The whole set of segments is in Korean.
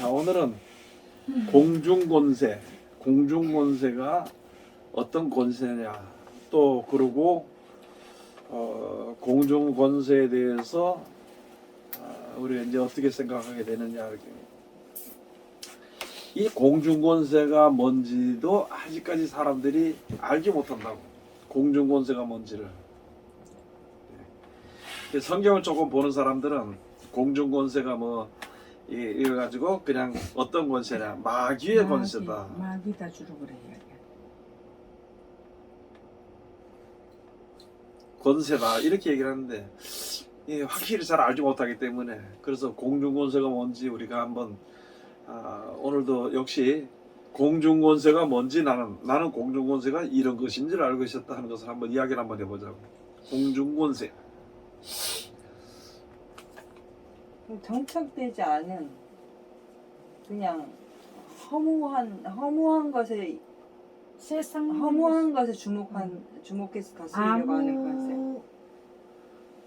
자, 오늘은 공중권세, 공중권세가 어떤 권세냐, 또 그리고 공중권세에 대해서 우리가 이제 어떻게 생각하게 되느냐. 이렇게. 이 공중권세가 뭔지도 아직까지 사람들이 알지 못한다고. 공중권세가 뭔지를. 성경을 조금 보는 사람들은 공중권세가 뭐 이래가지고 그냥 어떤 권세냐, 마귀의 권세다. 마귀다 주로 그래요. 권세다 이렇게 얘기를 하는데 확실히 잘 알지 못하기 때문에, 그래서 공중권세가 뭔지 우리가 한번 오늘도 역시 공중권세가 뭔지 나는 공중권세가 이런 것인 줄 알고 있었다 하는 것을 한번 이야기를 한번 해보자고. 공중권세. 정착되지 않은 그냥 허무한 것에 세상 허무한 것에 주목해서 다스리려고 하는 권세.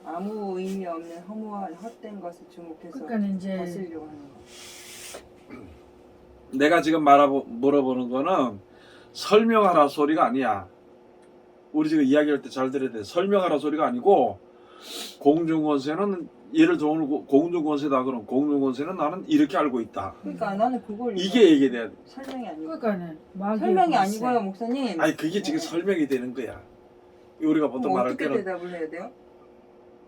아무 의미 없는 허무한 헛된 것에 주목해서 그러니까 이제 다스리려고 하는 거. 내가 지금 물어보는 거는 설명하라 소리가 아니야. 우리 지금 이야기할 때 잘 들어야 돼. 설명하라 소리가 아니고, 공중권세는 예를 들어 공중권세다 그러면 공중권세는 나는 이렇게 알고 있다. 그러니까 나는 그걸 이게 얘기돼야 돼. 설명이 아니고 그러니까는 마귀의 설명이 권세. 아니고요, 목사님. 아니 그게 지금 설명이 되는 거야. 우리가 보통 그럼 말할 어떻게 때는 대답을 해야 돼요?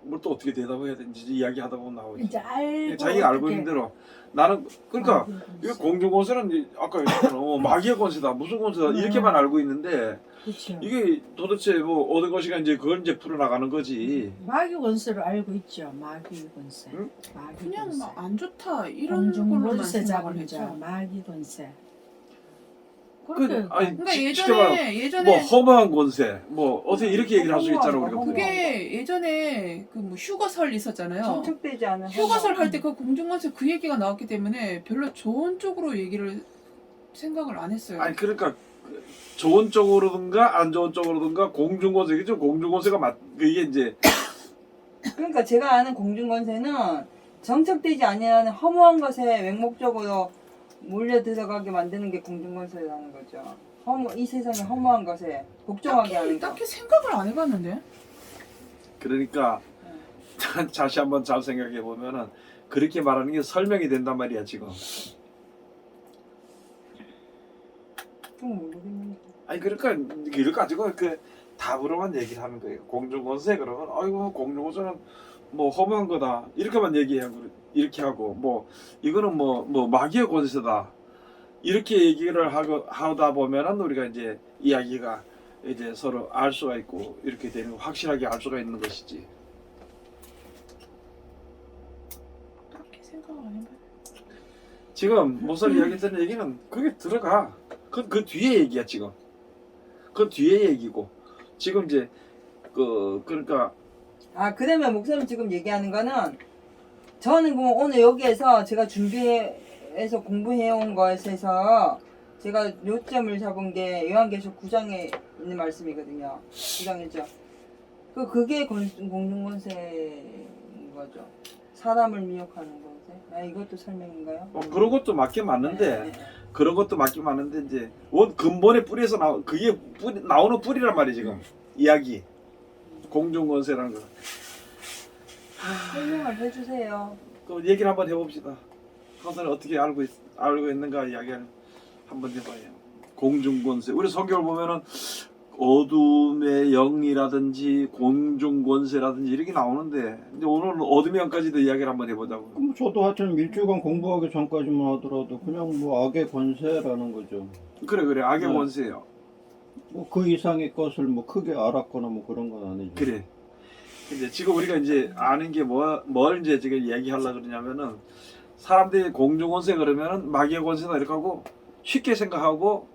뭘 또 어떻게 대답해야 되는지 이야기하다 보면 나오지. 이제 알고 자기가 알고 어떻게- 있는 대로. 나는 그러니까 마귀의 권세. 이거 공중권세는 이제 아까 얘기했잖아. 마귀의 권세다, 무슨 권세다 이렇게만 알고 있는데, 그렇죠. 이게 도대체 뭐 어떤 것이가 이제 그걸 이제 풀어나가는 거지. 마귀 권세를 알고 있죠. 마귀 권세. 응? 마귀 그냥 권세. 막 안 좋다 이런 공중 걸로만 권세 생각을 잡은 자 했죠. 마귀 권세. 그, 아니, 그러니까 쉽게 말하면 뭐 예전에 허무한 권세, 뭐 어떻게 이렇게 얘기를 할 수 있잖아 우리가. 허무한 거. 그게 예전에 그 뭐 휴거설 있었잖아요. 정착되지 않은 휴거설 허무한 할 때 그 공중권세 그 얘기가 나왔기 때문에 별로 좋은 쪽으로 얘기를 생각을 안 했어요. 아니 그러니까 좋은 쪽으로든가 안 좋은 쪽으로든가 공중권세겠죠. 공중권세가 이게 이제 그러니까 제가 아는 공중권세는 정착되지 아니하는 허무한 것에 맹목적으로 몰려 들어가게 만드는 게 공중권세라는 거죠. 이 세상의 허무한 것에 복종하게 하는 거. 딱히 생각을 안 해봤는데. 그러니까 다시 한번 잘 생각해 보면은 그렇게 말하는 게 설명이 된단 말이야 지금. 좀 모르겠는데. 아니 그러니까 이걸 가지고 그 답으로만 얘기를 하는 거예요. 공중권세 그러면 아이고 공중권세는 뭐 허무한 거다 이렇게만 얘기하고, 이렇게 하고 뭐 이거는 뭐 마귀의 권세다 이렇게 얘기를 하다 보면은 우리가 이제 이야기가 이제 서로 알 수가 있고 이렇게 되는, 확실하게 알 수가 있는 것이지. 딱히 생각을 안 해봤. 지금 모설 이야기했던 얘기는 그게 들어가. 그 뒤에 얘기야 지금. 그 뒤에 얘기고 지금 이제 그러니까 그러면 목사님 지금 얘기하는 거는 저는 그럼 오늘 여기에서 제가 준비해서 공부해온 것에서 제가 요점을 잡은 게 요한계시록 9장에 있는 말씀이거든요. 9장 1절. 그게 공중권세인 거죠. 사람을 미혹하는 권세. 이것도 설명인가요? 그런 것도 맞긴 맞는데, 네. 그런 것도 맞긴 맞는데 이제 근본의 뿌리에서 그게 나오는 뿌리란 말이야 지금 이야기. 공중권세라는 거. 설명을 해주세요. 그럼 얘기를 한번 해봅시다. 그것을 어떻게 알고 있는가 이야기를 한번 해봐요. 공중권세. 우리 성경을 보면은 어둠의 영이라든지 공중권세라든지 이렇게 나오는데, 이제 오늘은 어둠의 영까지도 이야기를 한번 해보자고. 그럼 저도 하여튼 일주일간 공부하기 전까지만 하더라도 그냥 뭐 악의 권세라는 거죠. 그래 악의 네. 권세예요. 뭐 그 이상의 것을 뭐 크게 알았거나 뭐 그런 건 아니죠. 그래. 이제 지금 우리가 이제 아는 게 뭘 이제 지금 얘기하려고 그러냐면은, 사람들이 공중권세 그러면은 마귀의 권세다 이렇게 하고 쉽게 생각하고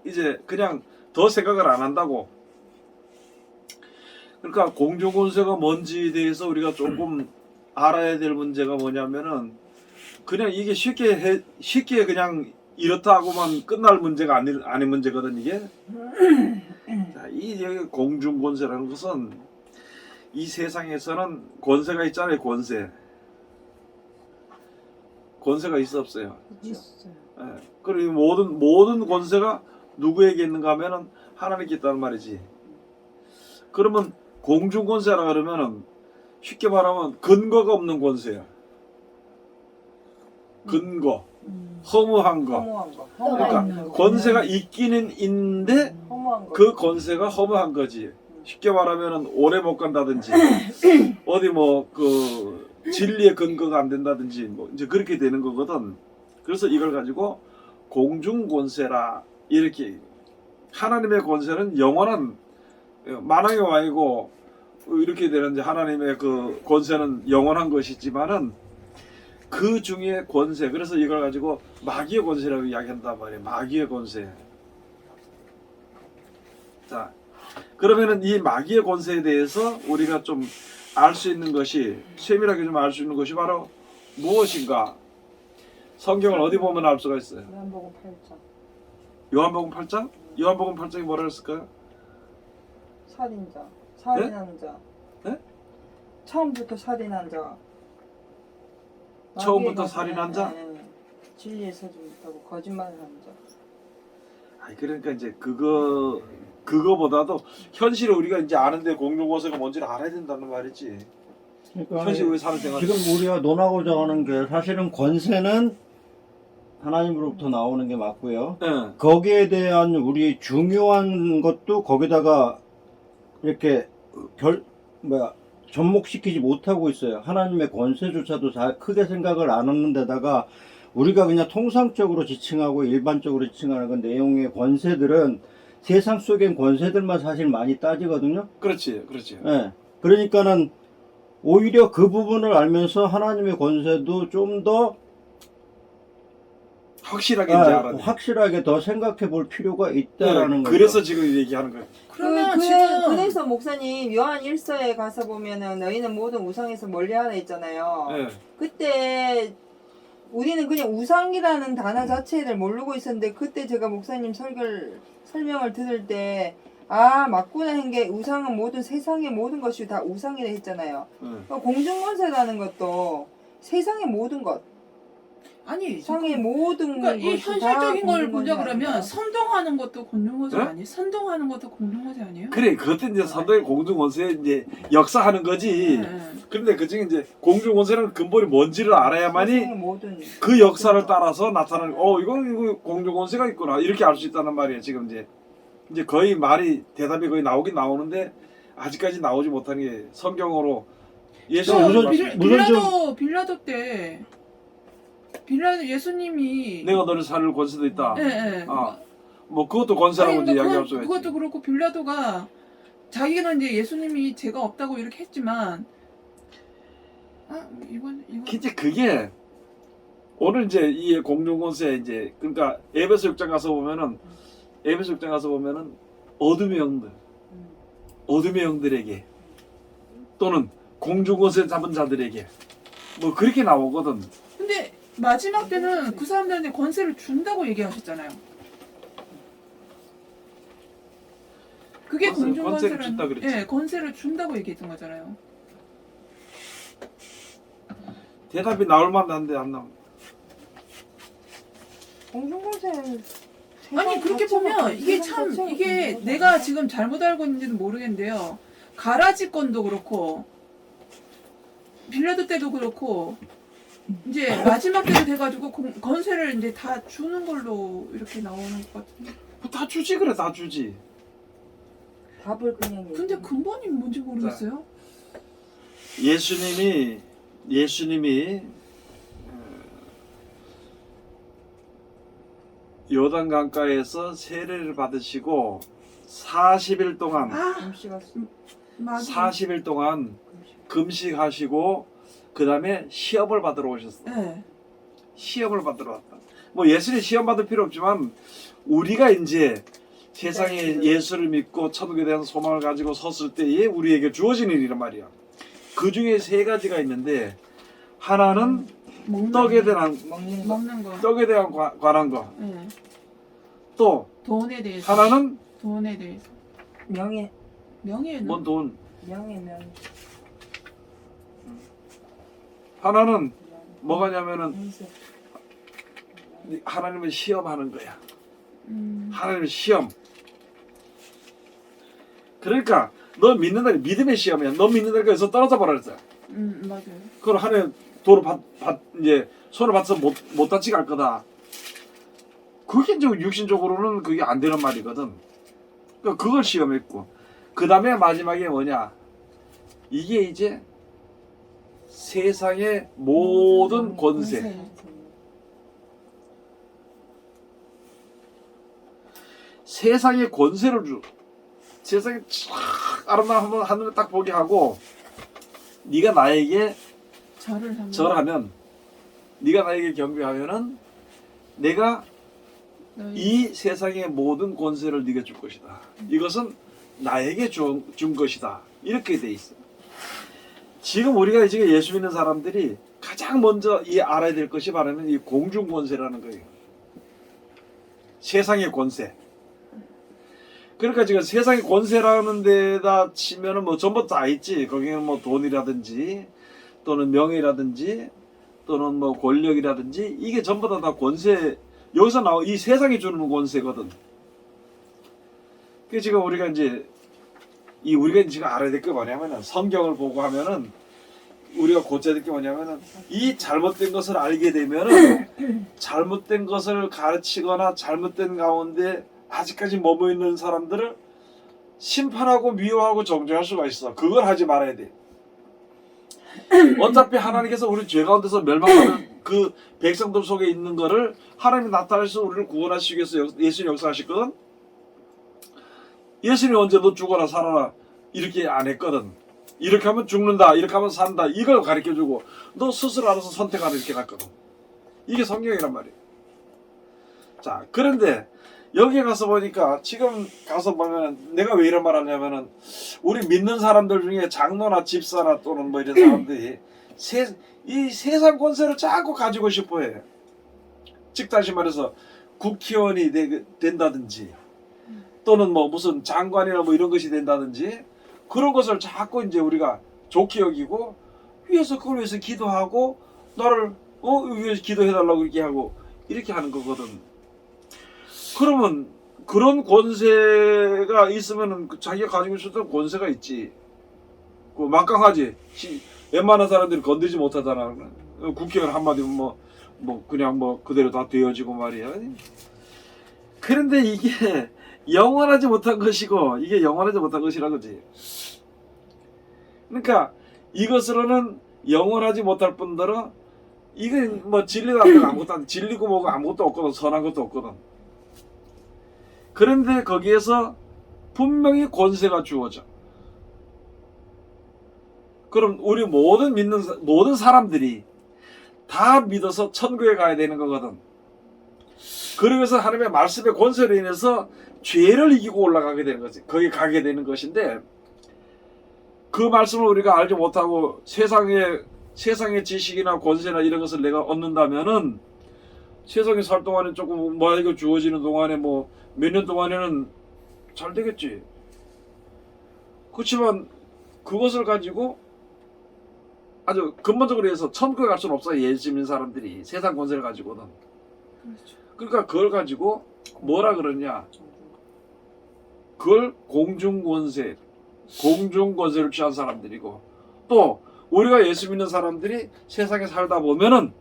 이제 그냥 더 생각을 안 한다고. 그러니까 공중권세가 뭔지에 대해서 우리가 조금 알아야 될 문제가 뭐냐면은, 그냥 이게 쉽게 그냥 이렇다고만 끝날 문제가 아닌 문제거든 이게. 자, 이 공중권세라는 것은 이 세상에서는 권세가 있잖아요. 권세. 권세가 있어 없어요? 있어요. 예. 그리고 모든 권세가 누구에게 있는가 하면은 하나님께 있다는 말이지. 그러면 공중 권세라 그러면은 쉽게 말하면 근거가 없는 권세야. 근거, 허무한 거. 허무한 거. 그러니까 있는 거. 권세가 있기는 있는데 허무한 거. 그 권세가 허무한 거지. 쉽게 말하면은 오래 못 간다든지 어디 뭐 그 진리의 근거가 안 된다든지 뭐 이제 그렇게 되는 거거든. 그래서 이걸 가지고 공중 권세라 이렇게 하나님의 권세는 영원한 만왕의 왕이고 이렇게 되는지 하나님의 그 권세는 영원한 것이지만은 그 중에 권세 그래서 이걸 가지고 마귀의 권세라고 이야기한단 말이에요. 마귀의 권세. 자 그러면은 이 마귀의 권세에 대해서 우리가 좀 알 수 있는 것이 세밀하게 좀 알 수 있는 것이 바로 무엇인가? 성경을 어디 보면 알 수가 있어요. 요한복음 8장. 요한복음 8장? 요한복음 8장이 뭐라 했을까요? 살인자. 살인하는 자. 네? 처음부터 살인한 자. 처음부터 마귀의 살인한 권세. 자? 네, 네. 진리에 서지 못하고 거짓말을 하는 자. 아니 그러니까 이제 그거보다도 현실에 우리가 이제 아는데 공중권세가 뭔지를 알아야 된다는 말이지. 그러니까 현실 우리 사는 생활. 지금 우리가 논하고자 하는 게 사실은 권세는 하나님으로부터 나오는 게 맞고요. 예. 거기에 대한 우리 중요한 것도 거기다가 이렇게 접목시키지 못하고 있어요. 하나님의 권세조차도 잘 크게 생각을 안 하는 데다가 우리가 그냥 통상적으로 지칭하고 일반적으로 지칭하는 그 내용의 권세들은 세상 속엔 권세들만 사실 많이 따지거든요. 그렇지, 그렇지. 예. 그러니까는 오히려 그 부분을 알면서 하나님의 권세도 좀 더 확실하게 이제 알아야 돼. 확실하게 더 생각해 볼 필요가 있다라는 네, 거죠. 그래서 지금 얘기하는 거예요. 그러면 지금 그래서 목사님 요한 1서에 가서 보면은 너희는 모든 우상에서 멀리하라 했잖아요. 예. 그때 우리는 그냥 우상이라는 단어 자체를 모르고 있었는데 그때 제가 목사님 설명을 들을 때 아 맞구나 한 게 우상은 모든 세상의 모든 것이 다 우상이라 했잖아요. 예. 공중권세라는 것도 세상의 모든 것, 아니 세상의 모든 그러니까 이 것이 다 현실적인 걸 공중권세 보자 그러면 아닌가요? 선동하는 것도 공중권세 네? 아니에요? 선동하는 것도 공중권세 아니에요? 그래, 그것도 이제 선도의 공중권세 이제 역사하는 거지. 네. 그런데 그 중에 이제 공중권세는 근본이 뭔지를 알아야만이 세상의 모든 그 역사를 따라서 나타나는 이거 공중권세가 있구나 이렇게 알 수 있다는 말이에요. 지금 이제 거의 말이 대답이 거의 나오긴 나오는데 아직까지 나오지 못하는 게 성경으로 예수님 우선 빌라도 때 빌라도 예수님이 내가 너를 살릴 권세도 있다. 예, 예. 뭐 그것도 권세라고 아니, 이제 그러니까 이야기할 수가 있지. 그것도 그렇고 빌라도가 자기는 이제 예수님이 죄가 없다고 이렇게 했지만 이건 이제 그게 오늘 이제 이 공중권세 이제 그러니까 에베소 6장 가서 보면은 어둠의 영들에게 또는 공중권세 잡은 자들에게 뭐 그렇게 나오거든. 근데 마지막 때는 그 사람들한테 권세를 준다고 얘기하셨잖아요. 그게 권세를 준다 공중권세라는 그랬지. 예, 권세를 준다고 얘기했던 거잖아요. 대답이 나올 만한데 안 나오. 공중권세는 아니 그렇게 보면 이게 참 이게 내가 지금 잘못 알고 있는지는 모르겠는데요. 가라지 건도 그렇고 빌라도 때도 그렇고 이제 마지막 때도 돼가지고 권세를 이제 다 주는 걸로 이렇게 나오는 것 같은데. 다 주지 그래 다 주지. 답을 그냥 근데 근본이 뭔지 모르겠어요. 예수님이 요단 강가에서 세례를 받으시고 40일 동안 음식을 40일 동안 금식하시고 그 다음에 시험을 받으러 오셨어요. 네. 시험을 받으러 왔다. 뭐 예수님 시험 받을 필요 없지만 우리가 이제 세상에 예수를 믿고 천국에 대한 소망을 가지고 섰을 때에 우리에게 주어지는 일이란 말이야. 그 중에 세 가지가 있는데 하나는 떡에 대한 먹는 거. 떡에 대한 관한 거. 네. 또 돈에 대해서. 하나는 돈에 대해서. 명예는. 뭔 돈. 명예는 하나는 뭐가냐면은 하나님은 시험하는 거야. 하나님은 시험. 그러니까 너 믿는다, 믿음의 시험이야. 너 믿는다니까 여기서 떨어져 버렸어. 맞아요. 그걸 하나님 도로 이제 손을 받아서 못 다치게 할 거다. 그게 이제 육신적으로는 그게 안 되는 말이거든. 그러니까 그걸 시험했고, 그 다음에 마지막에 뭐냐? 이게 이제 세상의 모든 권세. 세상의 권세를 세상에 쫙 아름다운 하늘을 딱 보게 하고, 네가 나에게 절하면, 네가 나에게 경배하면은 내가 이 세상의 모든 권세를 네게 줄 것이다. 이것은 나에게 준 것이다. 이렇게 돼 있어. 지금 우리가 지금 예수 믿는 사람들이 가장 먼저 알아야 될 것이 바로 이 공중 권세라는 거예요. 세상의 권세. 그러니까 지금 세상의 권세라는 데다 치면은 뭐 전부 다 있지. 거기는 뭐 돈이라든지 또는 명예라든지 또는 뭐 권력이라든지 이게 전부 다 권세. 여기서 이 세상이 주는 권세거든. 그 지금 우리가 이제 우리가 지금 알아야 될 게 뭐냐면은 성경을 보고 하면은 우리가 고쳐야 될 게 뭐냐면은 이 잘못된 것을 알게 되면은 잘못된 것을 가르치거나 잘못된 가운데 아직까지 머무 있는 사람들을 심판하고 미워하고 정죄할 수가 있어. 그걸 하지 말아야 돼. 어차피 하나님께서 우리 죄 가운데서 멸망하는 그 백성들 속에 있는 거를 하나님이 나타내서 우리를 구원하시기 위해서 예수님 역사하셨거든. 예수님이 언제 너 죽어라 살아라 이렇게 안 했거든. 이렇게 하면 죽는다, 이렇게 하면 산다, 이걸 가르쳐주고 너 스스로 알아서 선택하라 이렇게 놨거든. 이게 성경이란 말이에요. 자, 그런데 여기 가서 보니까 지금 가서 보면 내가 왜 이런 말 하냐면은 우리 믿는 사람들 중에 장로나 집사나 또는 뭐 이런 사람들이 이 세상 권세를 자꾸 가지고 싶어 해. 즉 다시 말해서 국회의원이 된다든지 또는 뭐 무슨 장관이나 뭐 이런 것이 된다든지 그런 것을 자꾸 이제 우리가 좋게 여기고 그걸 위해서 기도하고 나를 위해서 기도해달라고 이렇게 하고 이렇게 하는 거거든. 그러면 그런 권세가 있으면은 자기가 가지고 있었던 권세가 있지. 그 막강하지. 웬만한 사람들이 건드리지 못하잖아. 국회의원 한마디면 뭐 그냥 뭐 그대로 다 되어지고 말이야. 그런데 이게 영원하지 못한 것이고 이게 영원하지 못한 것이라 그지. 그러니까 이것으로는 영원하지 못할 뿐더러 이건 뭐 진리가 아무것도 안 진리고 뭐고 아무것도 없거든. 선한 것도 없거든. 그런데 거기에서 분명히 권세가 주어져. 그럼 우리 모든 사람들이 다 믿어서 천국에 가야 되는 거거든. 그러면서 하나님의 말씀의 권세로 인해서 죄를 이기고 올라가게 되는 거지. 거기 가게 되는 것인데 그 말씀을 우리가 알지 못하고 세상의 지식이나 권세나 이런 것을 내가 얻는다면은 세상에 살 동안에 조금 뭐이거 주어지는 동안에 뭐 몇 년 동안에는 잘 되겠지. 그렇지만 그것을 가지고 아주 근본적으로 해서 천국에 갈 수는 없어. 예수 믿는 사람들이 세상 권세를 가지고는. 그렇죠. 그러니까 그걸 가지고 뭐라 그러냐? 그걸 공중권세를 취한 사람들이고 또 우리가 예수 믿는 사람들이 세상에 살다 보면은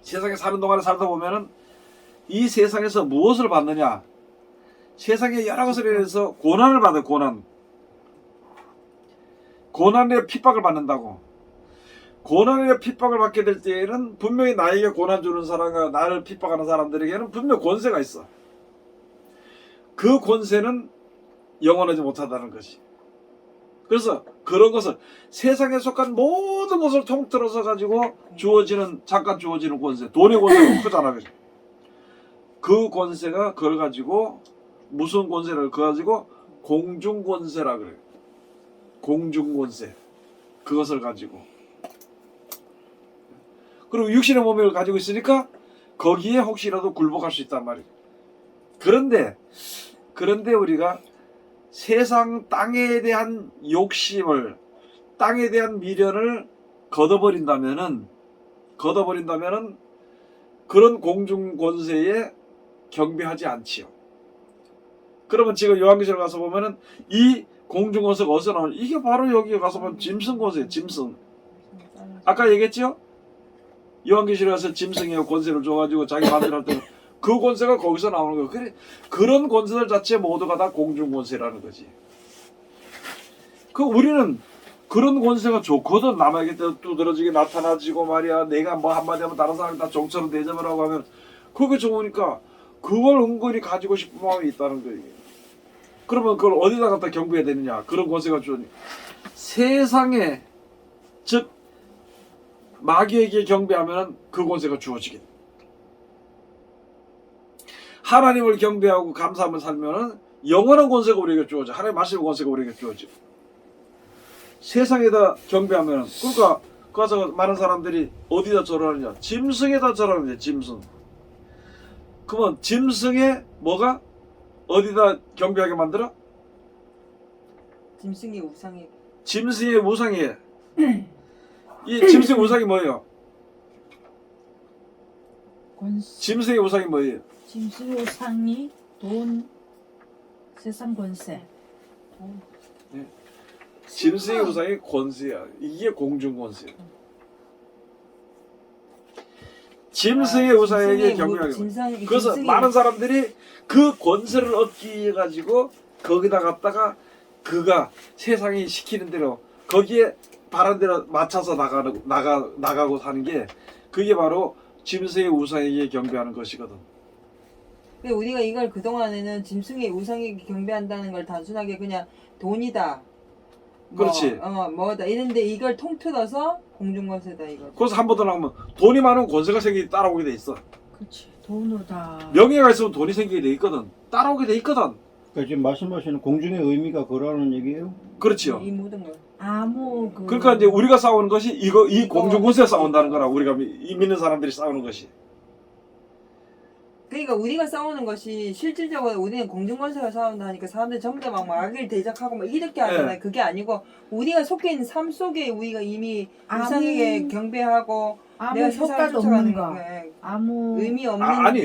세상에 사는 동안에 살다 보면은 이 세상에서 무엇을 받느냐? 세상의 여러 것을 인해서 고난을 받아. 고난의 핍박을 받는다고. 고난의 핍박을 받게 될 때에는 분명히 나에게 고난 주는 사람과 나를 핍박하는 사람들에게는 분명 권세가 있어. 그 권세는 영원하지 못하다는 것이. 그래서 그런 것을 세상에 속한 모든 것을 통틀어서 가지고 잠깐 주어지는 권세. 돈의 권세가 크잖아. 그죠? 그 권세가 그걸 가지고 무슨 권세를 그거 가지고 공중권세라 그래요. 공중권세. 그것을 가지고. 그리고 육신의 몸을 가지고 있으니까 거기에 혹시라도 굴복할 수 있단 말이에요. 그런데 우리가 세상 땅에 대한 욕심을 땅에 대한 미련을 걷어버린다면은 그런 공중 권세에 경배하지 않지요. 그러면 지금 요한계시록 가서 보면은 이 공중 권세가 어디서 나오냐? 이게 바로 여기 가서 보면 짐승 권세예요. 짐승. 아까 얘기했죠? 요한계시록에서 짐승의 권세를 줘가지고 자기 마음대로 할 때는 그 권세가 거기서 나오는 거예요. 그래, 그런 권세들 자체 모두가 다 공중 권세라는 거지. 그 우리는 그런 권세가 좋거든. 남에게 두드러지게 나타나지고 말이야. 내가 뭐 한마디 하면 다른 사람이 다 종처럼 대접을 하고 하면 그게 좋으니까 그걸 은근히 가지고 싶은 마음이 있다는 거예요. 그러면 그걸 어디다 갖다 경배해야 되느냐? 그런 권세가 주니 세상에, 즉 마귀에게 경배하면 그 권세가 주어지게 돼. 하나님을 경배하고 감사하며 살면은 영원한 권세가 우리에게 주어져. 하나님 말씀의 권세가 우리에게 주어져. 세상에다 경배하면, 그러니까 가서 많은 사람들이 어디다 절하느냐? 짐승에다 절하느냐? 짐승. 그러면 짐승에 뭐가 어디다 경배하게 만들어? 짐승의 우상이 짐승의 우상이에요. 이 짐승의 우상이 뭐예요? 권세. 짐승의 우상이 뭐예요? 짐승의 우상이 돈, 세상 권세. 짐승의 우상이 권세야. 이게 공중 권세야. 짐승의 우상에게 경배하게 만들어. 그래서 많은 사람들이 그 권세를 얻기 위해 가지고 거기다 갖다가 그가 세상이 시키는 대로 거기에 바른 대로 맞춰서 나가고 사는 게 그게 바로 짐승의 우상에게 경배하는 것이거든. 우리가 이걸 그동안에는 짐승의 우상에게 경배한다는 걸 단순하게 그냥 돈이다. 그렇지. 뭐다 이런데 이걸 통틀어서 공중권세다 이거. 그래서 한 번 더 나오면 돈이 많으면 권세가 생기게 따라오게 돼 있어. 그렇지. 돈으로 다. 명예가 있으면 돈이 생기게 돼 있거든. 따라오게 돼 있거든. 그러니까 지금 말씀하시는 공중의 의미가 그러는 얘기예요? 그렇지요. 이 모든 걸. 아무 그러니까 이제 우리가 싸우는 것이 이 공중 권세 싸운다는 거라. 우리가 믿는 사람들이 싸우는 것이. 그러니까 우리가 싸우는 것이 실질적으로 우리는 공중권세가 싸운다니까 사람들 전부 다 막 마귀를 대적하고 막 이렇게 하잖아요. 네. 그게 아니고 우리가 속해 있는 삶 속에 우리가 이미 아무- 우상에게 경배하고 아무 내가 세상을 효과도 쫓아가는 없는 거. 거에 아무 의미 없는 아니.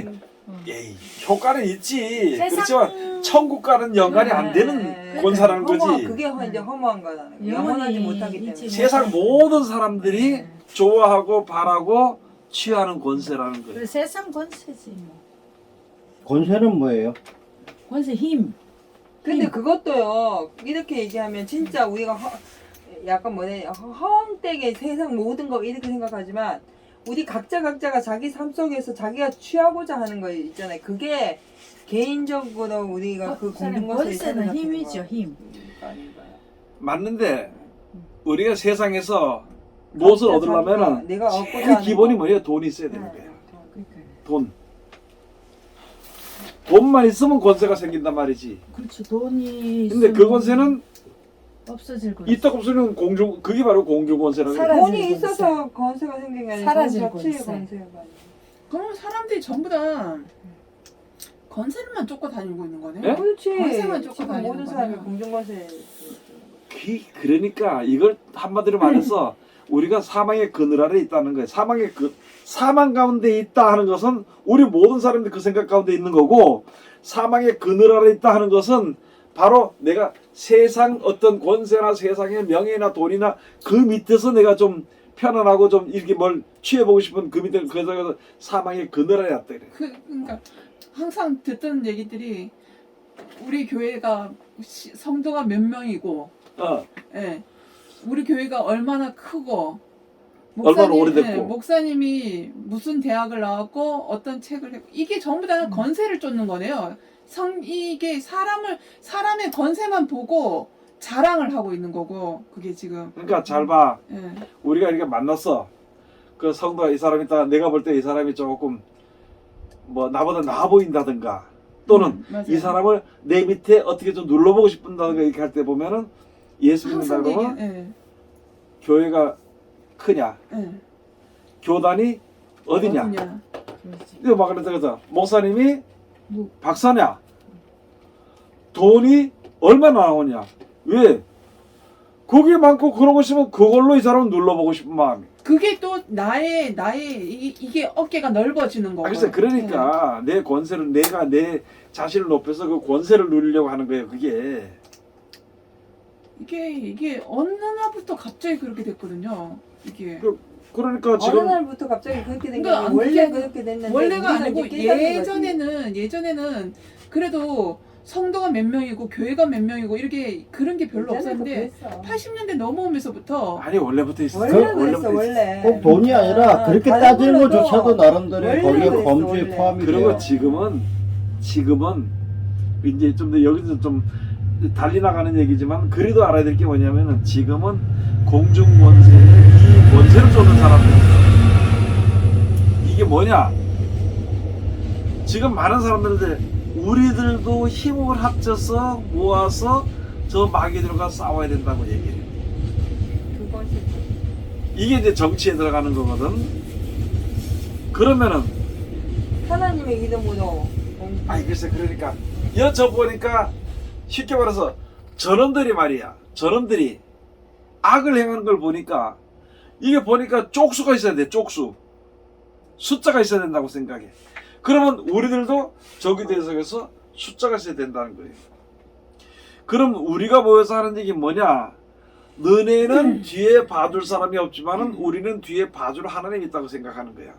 에이, 효과는 있지. 그렇지만 천국과는 연관이 안 되는 네. 권사라는 거지. 그게 이제 허무한 거다. 영원히 영원하지 못하기 때문에. 있지 세상 모든 사람들이 네. 좋아하고 바라고 취하는 권세라는 거예요. 그 세상 권세지 뭐. 권세는 뭐예요? 권세 힘. 근데 그것도요 이렇게 얘기하면 진짜 우리가 약간 허황되게 세상 모든 거 이렇게 생각하지만 우리 각자가 자기 삶 속에서 자기가 취하고자 하는 거 있잖아요. 그게 개인적으로 우리가 그 권세는 힘이죠 힘. 맞는데 우리가 세상에서 무엇을 얻으려면은 내가 얻고자 제일 하는 기본이 거. 뭐예요? 돈이 있어야 되는 거예요. 그러니까. 돈. 돈만 있으면 권세가 생긴단 말이지. 그렇죠. 돈이 근데 그 있으면 권세는 없어질 거예요. 있다 없으면 그게 바로 공중 권세라는 거예요. 사라질 돈이 권세. 있어서 권세가 생긴 게 아니라 사라질 돈 자체의 권세. 권세가 아니에요. 그럼 사람들이 전부 다 권세를만 쫓고 다니고 있는 거네. 네? 그렇지. 권세만 쫓고 지금 다니는 모든 사람이 거네요. 공중권세. 그러니까 이걸 한마디로 말해서 우리가 사망의 그늘 아래 있다는 거예요. 사망 가운데 있다 하는 것은 우리 모든 사람들이 그 생각 가운데 있는 거고, 사망의 그늘 아래 있다 하는 것은 바로 내가 세상 어떤 권세나 세상의 명예나 돈이나 그 밑에서 내가 좀 편안하고 좀 이렇게 뭘 취해보고 싶은 그 밑에 그래서 사망의 그늘 아래 있다 그래. 그러니까 항상 듣던 얘기들이 우리 교회가 성도가 몇 명이고, 예, 우리 교회가 얼마나 크고, 얼마나 오래됐고. 목사님이 무슨 대학을 나왔고 어떤 책을 했고, 이게 전부 다 권세를 쫓는 거네요. 이게 사람의 권세만 보고 자랑을 하고 있는 거고, 그게 지금. 그러니까 잘 봐. 예. 우리가 이렇게 만났어. 그 성도가 이 사람이 딱 내가 볼 때 이 사람이 조금 뭐 나보다 나아 보인다든가, 또는 맞아요. 이 사람을 내 밑에 어떻게 좀 눌러보고 싶다든가 이렇게 할 때 보면은 예수 믿는다 항상 그러면 예. 교회가 크냐, 예. 교단이 어디냐. 어디냐. 이거 막 그랬다. 목사님이 뭐. 박사냐, 돈이 얼마나 나오냐. 왜? 그게 많고 그러고 싶으면 그걸로 이 사람을 눌러보고 싶은 마음이. 그게 또 나의 이게 어깨가 넓어지는 거고. 글쎄 그러니까 내 권세를 내가 내 자신을 높여서 그 권세를 누리려고 하는 거예요. 그게 이게 어느 날부터 갑자기 그렇게 됐거든요. 이게 그러니까 어느 지금 날부터 갑자기 그렇게 된 게 그러니까 아니고 원래 그게 그렇게 됐는데 원래가 우리가 아니고 이제 깨닫는 거지. 예전에는 그래도 성도가 몇 명이고 교회가 몇 명이고 이렇게 그런 게 별로 예전에도 없었는데 그랬어. 80년대 넘어오면서부터 아니 원래부터 있었어. 원래 그랬어 원래부터 있었어. 원래. 꼭 돈이 아니라 그렇게 다른 따지는 걸로도 것조차도 나름대로 원래 거기에 그랬어, 범주에 원래. 포함이 그리고 돼요. 지금은 이제 좀 더 여기서 좀 달리 나가는 얘기지만 그래도 알아야 될 게 뭐냐면은 지금은 공중 권세에 이 권세를 쫓는 사람들 이게 뭐냐? 지금 많은 사람들인데 우리들도 힘을 합쳐서 모아서 저 마귀들과 싸워야 된다고 얘기를 해요. 그것이 이게 이제 정치에 들어가는 거거든. 그러면은 하나님의 이름으로 아이 글쎄 그러니까 여쭤 보니까 쉽게 말해서 저놈들이 말이야. 저놈들이 악을 행하는 걸 보니까 이게 보니까 쪽수가 있어야 돼. 쪽수. 숫자가 있어야 된다고 생각해. 그러면 우리들도 저기 대해서 숫자가 있어야 된다는 거예요. 그럼 우리가 모여서 하는 얘기 뭐냐? 너네는 뒤에 봐줄 사람이 없지만은 우리는 뒤에 봐줄 하나님이 있다고 생각하는 거야.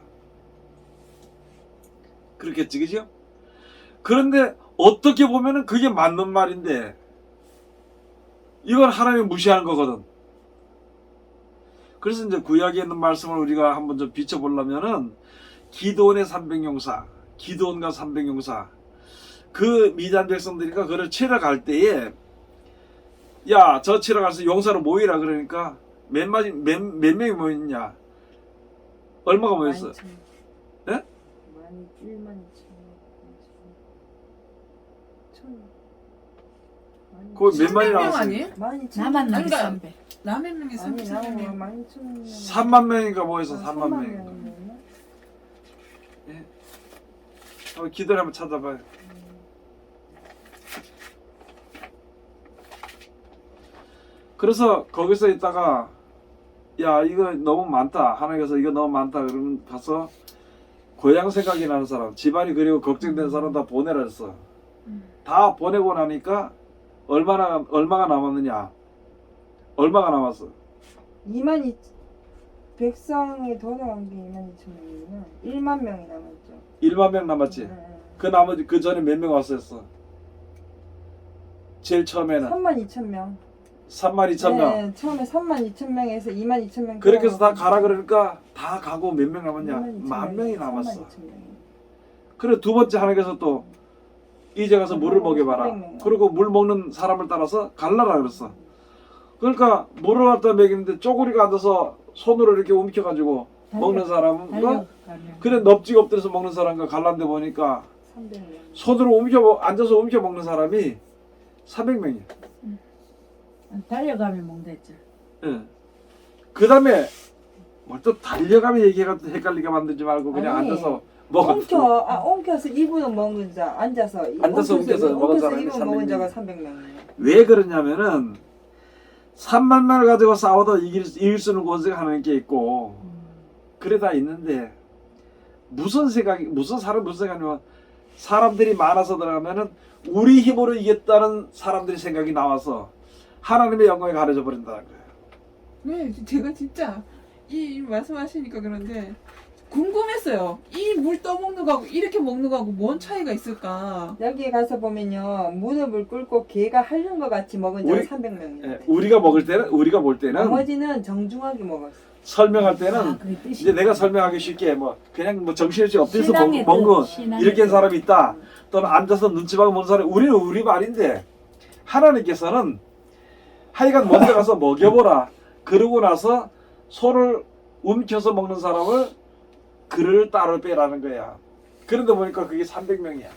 그렇겠지, 그죠? 그런데 어떻게 보면은 그게 맞는 말인데 이건 하나님이 무시하는 거거든. 그래서 이제 구약에 있는 말씀을 우리가 한번 좀 비춰보려면은 기드온의 300용사, 기드온과 300용사 그 미디안 백성들이니까 그를 치러 갈 때에 야, 저 치러 가서 용사로 모이라 그러니까 몇 명이 모였냐? 얼마가 모였어? 12,000. 예? 12,000. 그거 몇 마리 300명 나왔어? 아니에요? 나만 나게 그러니까 300. 남의 명이 아니 300명. 나는 12,000명. 3만 명인가 모여서 3만 명. 기도를 한번 찾아봐요. 그래서 거기서 있다가 야 이거 너무 많다 하나님께서 이거 너무 많다 그러면 가서 고향 생각이 나는 사람 집안이 그리고 걱정된 사람 다 보내라 했어. 다 보내고 나니까 얼마가 남았느냐? 얼마가 남았어? 2만 백성이 돌아간 게 22,000명이구나. 1만 명이 남았죠. 1만 명 남았지. 그 나머지 그 전에 몇 명 왔었어? 제일 처음에는 32,000명. 32,000명. 네, 처음에 32,000명에서 22,000명. 그렇게 해서 다 가라 그러니까 다 가고 몇 명 남았냐? 10,000명이 남았어. 그래 두 번째 하나님께서 또 이제 가서 물을 먹여봐라. 300명. 그리고 물 먹는 사람을 따라서 갈라라 그랬어. 그러니까 물을 갖다 먹이는데 쪼그리가 앉아서 손으로 이렇게 움켜가지고 먹는 사람과 달려. 그래 넙지가 엎드려서 먹는 사람과 갈란데 보니까 300명. 손으로 앉아서 움켜 먹는 사람이 400명이야. 달려가면 먹댔죠. 예. 그 다음에 뭘 또 달려가며 얘기해가지고 헷갈리게 만들지 말고 그냥 아니, 앉아서 먹어. 옮겨서 입으로 먹은 자, 앉아서 옮겨서 먹은 사람이 입으로 먹은 300명. 자가 300명이에요. 왜 그러냐면은 3만 명을 가지고 싸워도 이길 수는 권세가 하나님께 있고 그래 다 있는데 무슨 생각이냐면 사람들이 많아서 들어가면은 우리 힘으로 이겼다는 사람들이 생각이 나와서 하나님의 영광이 가려져 버린다는 거예요. 네, 제가 진짜 이 말씀하시니까 그런데 궁금했어요. 이 물 떠먹는 거하고 이렇게 먹는 거하고 뭔 차이가 있을까? 여기 가서 보면요, 무릎을 꿇고 개가 핥는 것 같이 먹은 자가 우리- 300명이에요. 예, 우리가 볼 때는 나머지는 정중하게 먹었어. 설명할 때는 그게 뜻이. 이제 내가 설명하기 쉽게 뭐 그냥 뭐 정신없이 엎드려서 신앙의 먹는 뜻, 신앙의 이렇게 한 뜻. 사람이 있다. 또는 앉아서 눈치 보고 먹는 사람이 우리는 우리 말인데 하나님께서는 하여간 먼저 가서 먹여보라. 그러고 나서 손을 움켜서 먹는 사람을 그를 따로 빼라는 거야. 그런데 보니까 그게 300명이야.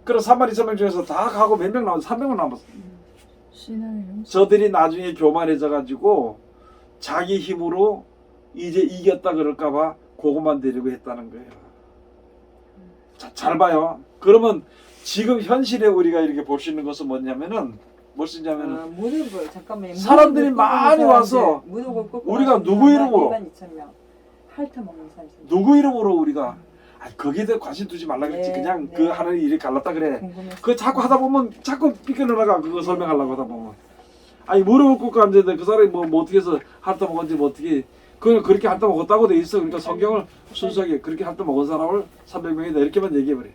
그럼 32,000명 중에서 다 가고 몇 명 남았어? 300명 남았어. 신앙의 용사. 저들이 나중에 교만해져 가지고 자기 힘으로 이제 이겼다 그럴까봐 그것만 데리고 했다는 거예요. 자, 잘 봐요. 그러면 지금 현실에 우리가 이렇게 볼 수 있는 것은 뭐냐면은 무엇이냐면은 무릎을 잠깐만요. 사람들이 무릎을 많이 꿇고 와서 무릎을 꿇고 우리가 가시는 누구 사람 이름으로? 2,000명 핥아먹는 사람 있어요. 누구 이름으로 우리가 거기에 대해 관심 두지 말라 그랬지. 네, 그냥 네. 그 하나님 일이 갈랐다 그래. 궁금했어요. 그 자꾸 하다 보면 자꾸 삐껴나가 그거 설명하려고 하다 보면 아니 무릎을 꿇고 앉았는데 그 사람이 뭐 어떻게 해서 핥아 먹었는지 뭐 어떻게 그냥 그렇게 핥아 먹었다고 돼 있어. 그러니까 성경을 순수하게 그렇게 핥아 먹은 사람을 300명이다 이렇게만 얘기해버려.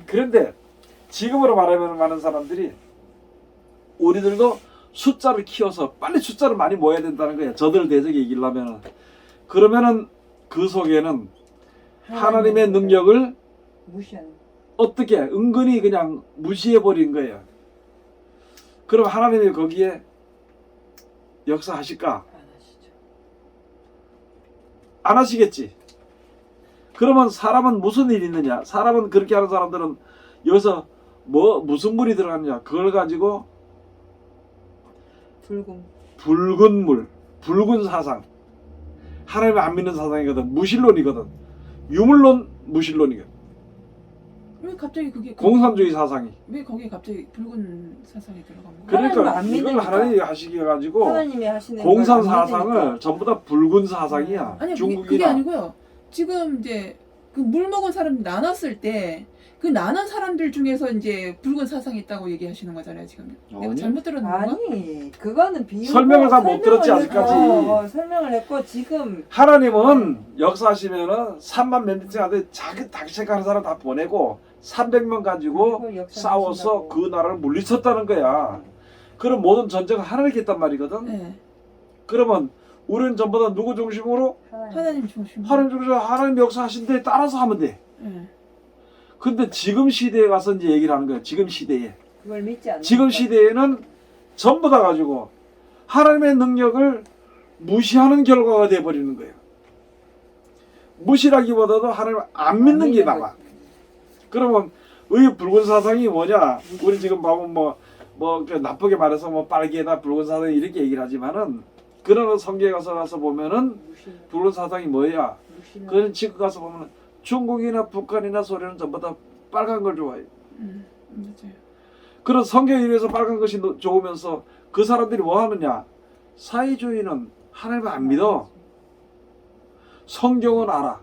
그런데 지금으로 말하면 많은 사람들이 우리들도 숫자를 키워서 빨리 숫자를 많이 모아야 된다는 거야. 저들을 대적에 이기려면. 그러면은 그 속에는 하나님의 능력을 무시하는. 어떻게 은근히 그냥 무시해버린 거예요. 그럼 하나님이 거기에 역사하실까? 안 하시죠. 안 하시겠지. 그러면 사람은 무슨 일이 있느냐? 사람은 그렇게 하는 사람들은 여기서 무슨 물이 들어갔냐? 그걸 가지고 붉은 물, 붉은 사상. 하나님을 안 믿는 사상이거든. 무신론이거든. 유물론, 무신론이거든. 왜 갑자기 그게 공산주의 사상이. 왜 거기에 갑자기 붉은 사상이 들어간 거야? 그러니까 하나님을 안 이걸 믿으니까. 하나님이 하시게 가지고 하나님이 하시는 공산 걸안 사상을 믿으니까. 전부 다 붉은 사상이야. 아니 그게 중국이나 아니고요. 지금 이제 그 물 먹은 사람 나눴을 때 그 나눈 사람들 중에서 이제 붉은 사상이 있다고 얘기하시는 거잖아요 지금. 내가 아니. 잘못 들었는 건가? 아니 그거는 비유 설명을 다못 들었지, 아직까지. 설명을 했고 지금 하나님은 역사하시면은 3만 몇 명씩 하는데 자기 당신하는 사람 다 보내고 300명 가지고 그리고 역사하신다고. 싸워서 그 나라를 물리쳤다는 거야. 그럼 모든 전쟁은 하나님께 했단 말이거든. 네. 그러면 우리는 전부 다 누구 중심으로? 하나님 중심. 하나님 중심으로 하나님 역사하신 데 따라서 하면 돼. 네. 근데 지금 시대에 가서 이제 얘기를 하는 거야. 지금 시대에. 그걸 믿지 않는 지금 시대에는 전부 다 가지고 하나님의 능력을 무시하는 결과가 돼버리는 거예요. 무시라기보다도 하나님을 안 믿는 게 나와. 그러면 의 붉은 사상이 뭐냐? 우리 지금 보면 뭐 나쁘게 말해서 뭐 빨개나 붉은 사상이 이렇게 얘기를 하지만은 그러나 성경에 가서 보면은 붉은 사상이 뭐야? 그런 지금 가서 보면은 중국이나 북한이나 소련은 전부 다 빨간 걸 좋아해요. 맞아요. 그런 성경에 의해서 빨간 것이 좋으면서 그 사람들이 뭐 하느냐? 사회주의는 하나님을 안 믿어. 성경은 알아.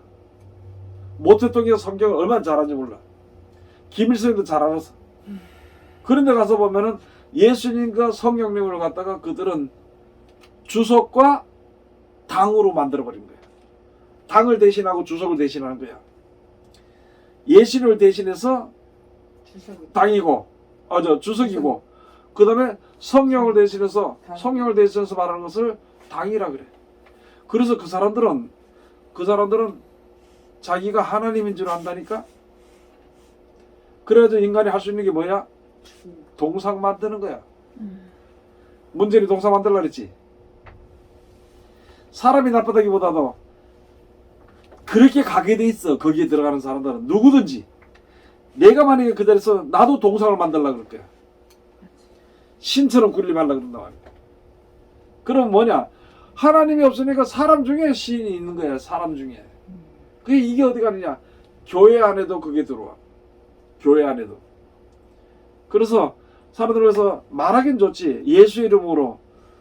모 대통령이 성경을 얼마나 잘하는지 몰라. 김일성도 잘 알았어. 그런데 가서 보면은 예수님과 성령님을 갖다가 그들은 주석과 당으로 만들어버린 거야. 당을 대신하고 주석을 대신하는 거야. 예수님을 대신해서 당이고, 주석이고, 그 다음에 성령을 대신해서 말하는 것을 당이라 그래. 그래서 그 사람들은 자기가 하나님인 줄 안다니까? 그래서 인간이 할 수 있는 게 뭐야? 동상 만드는 거야. 문재인이 동상 만들라 그랬지? 사람이 나쁘다기보다도 그렇게 가게 돼 있어. 거기에 들어가는 사람들은 누구든지 내가 만약에 그 자리에서 나도 동상을 만들려고 그럴 거야. 신처럼 군림하려고 그런단 말이야. 그럼 뭐냐? 하나님이 없으니까 사람 중에 신이 있는 거야. 사람 중에. 그게 이게 어디 가느냐? 교회 안에도 그게 들어와. 교회 안에도. 그래서 사람들에서 말하긴 좋지. 예수 이름으로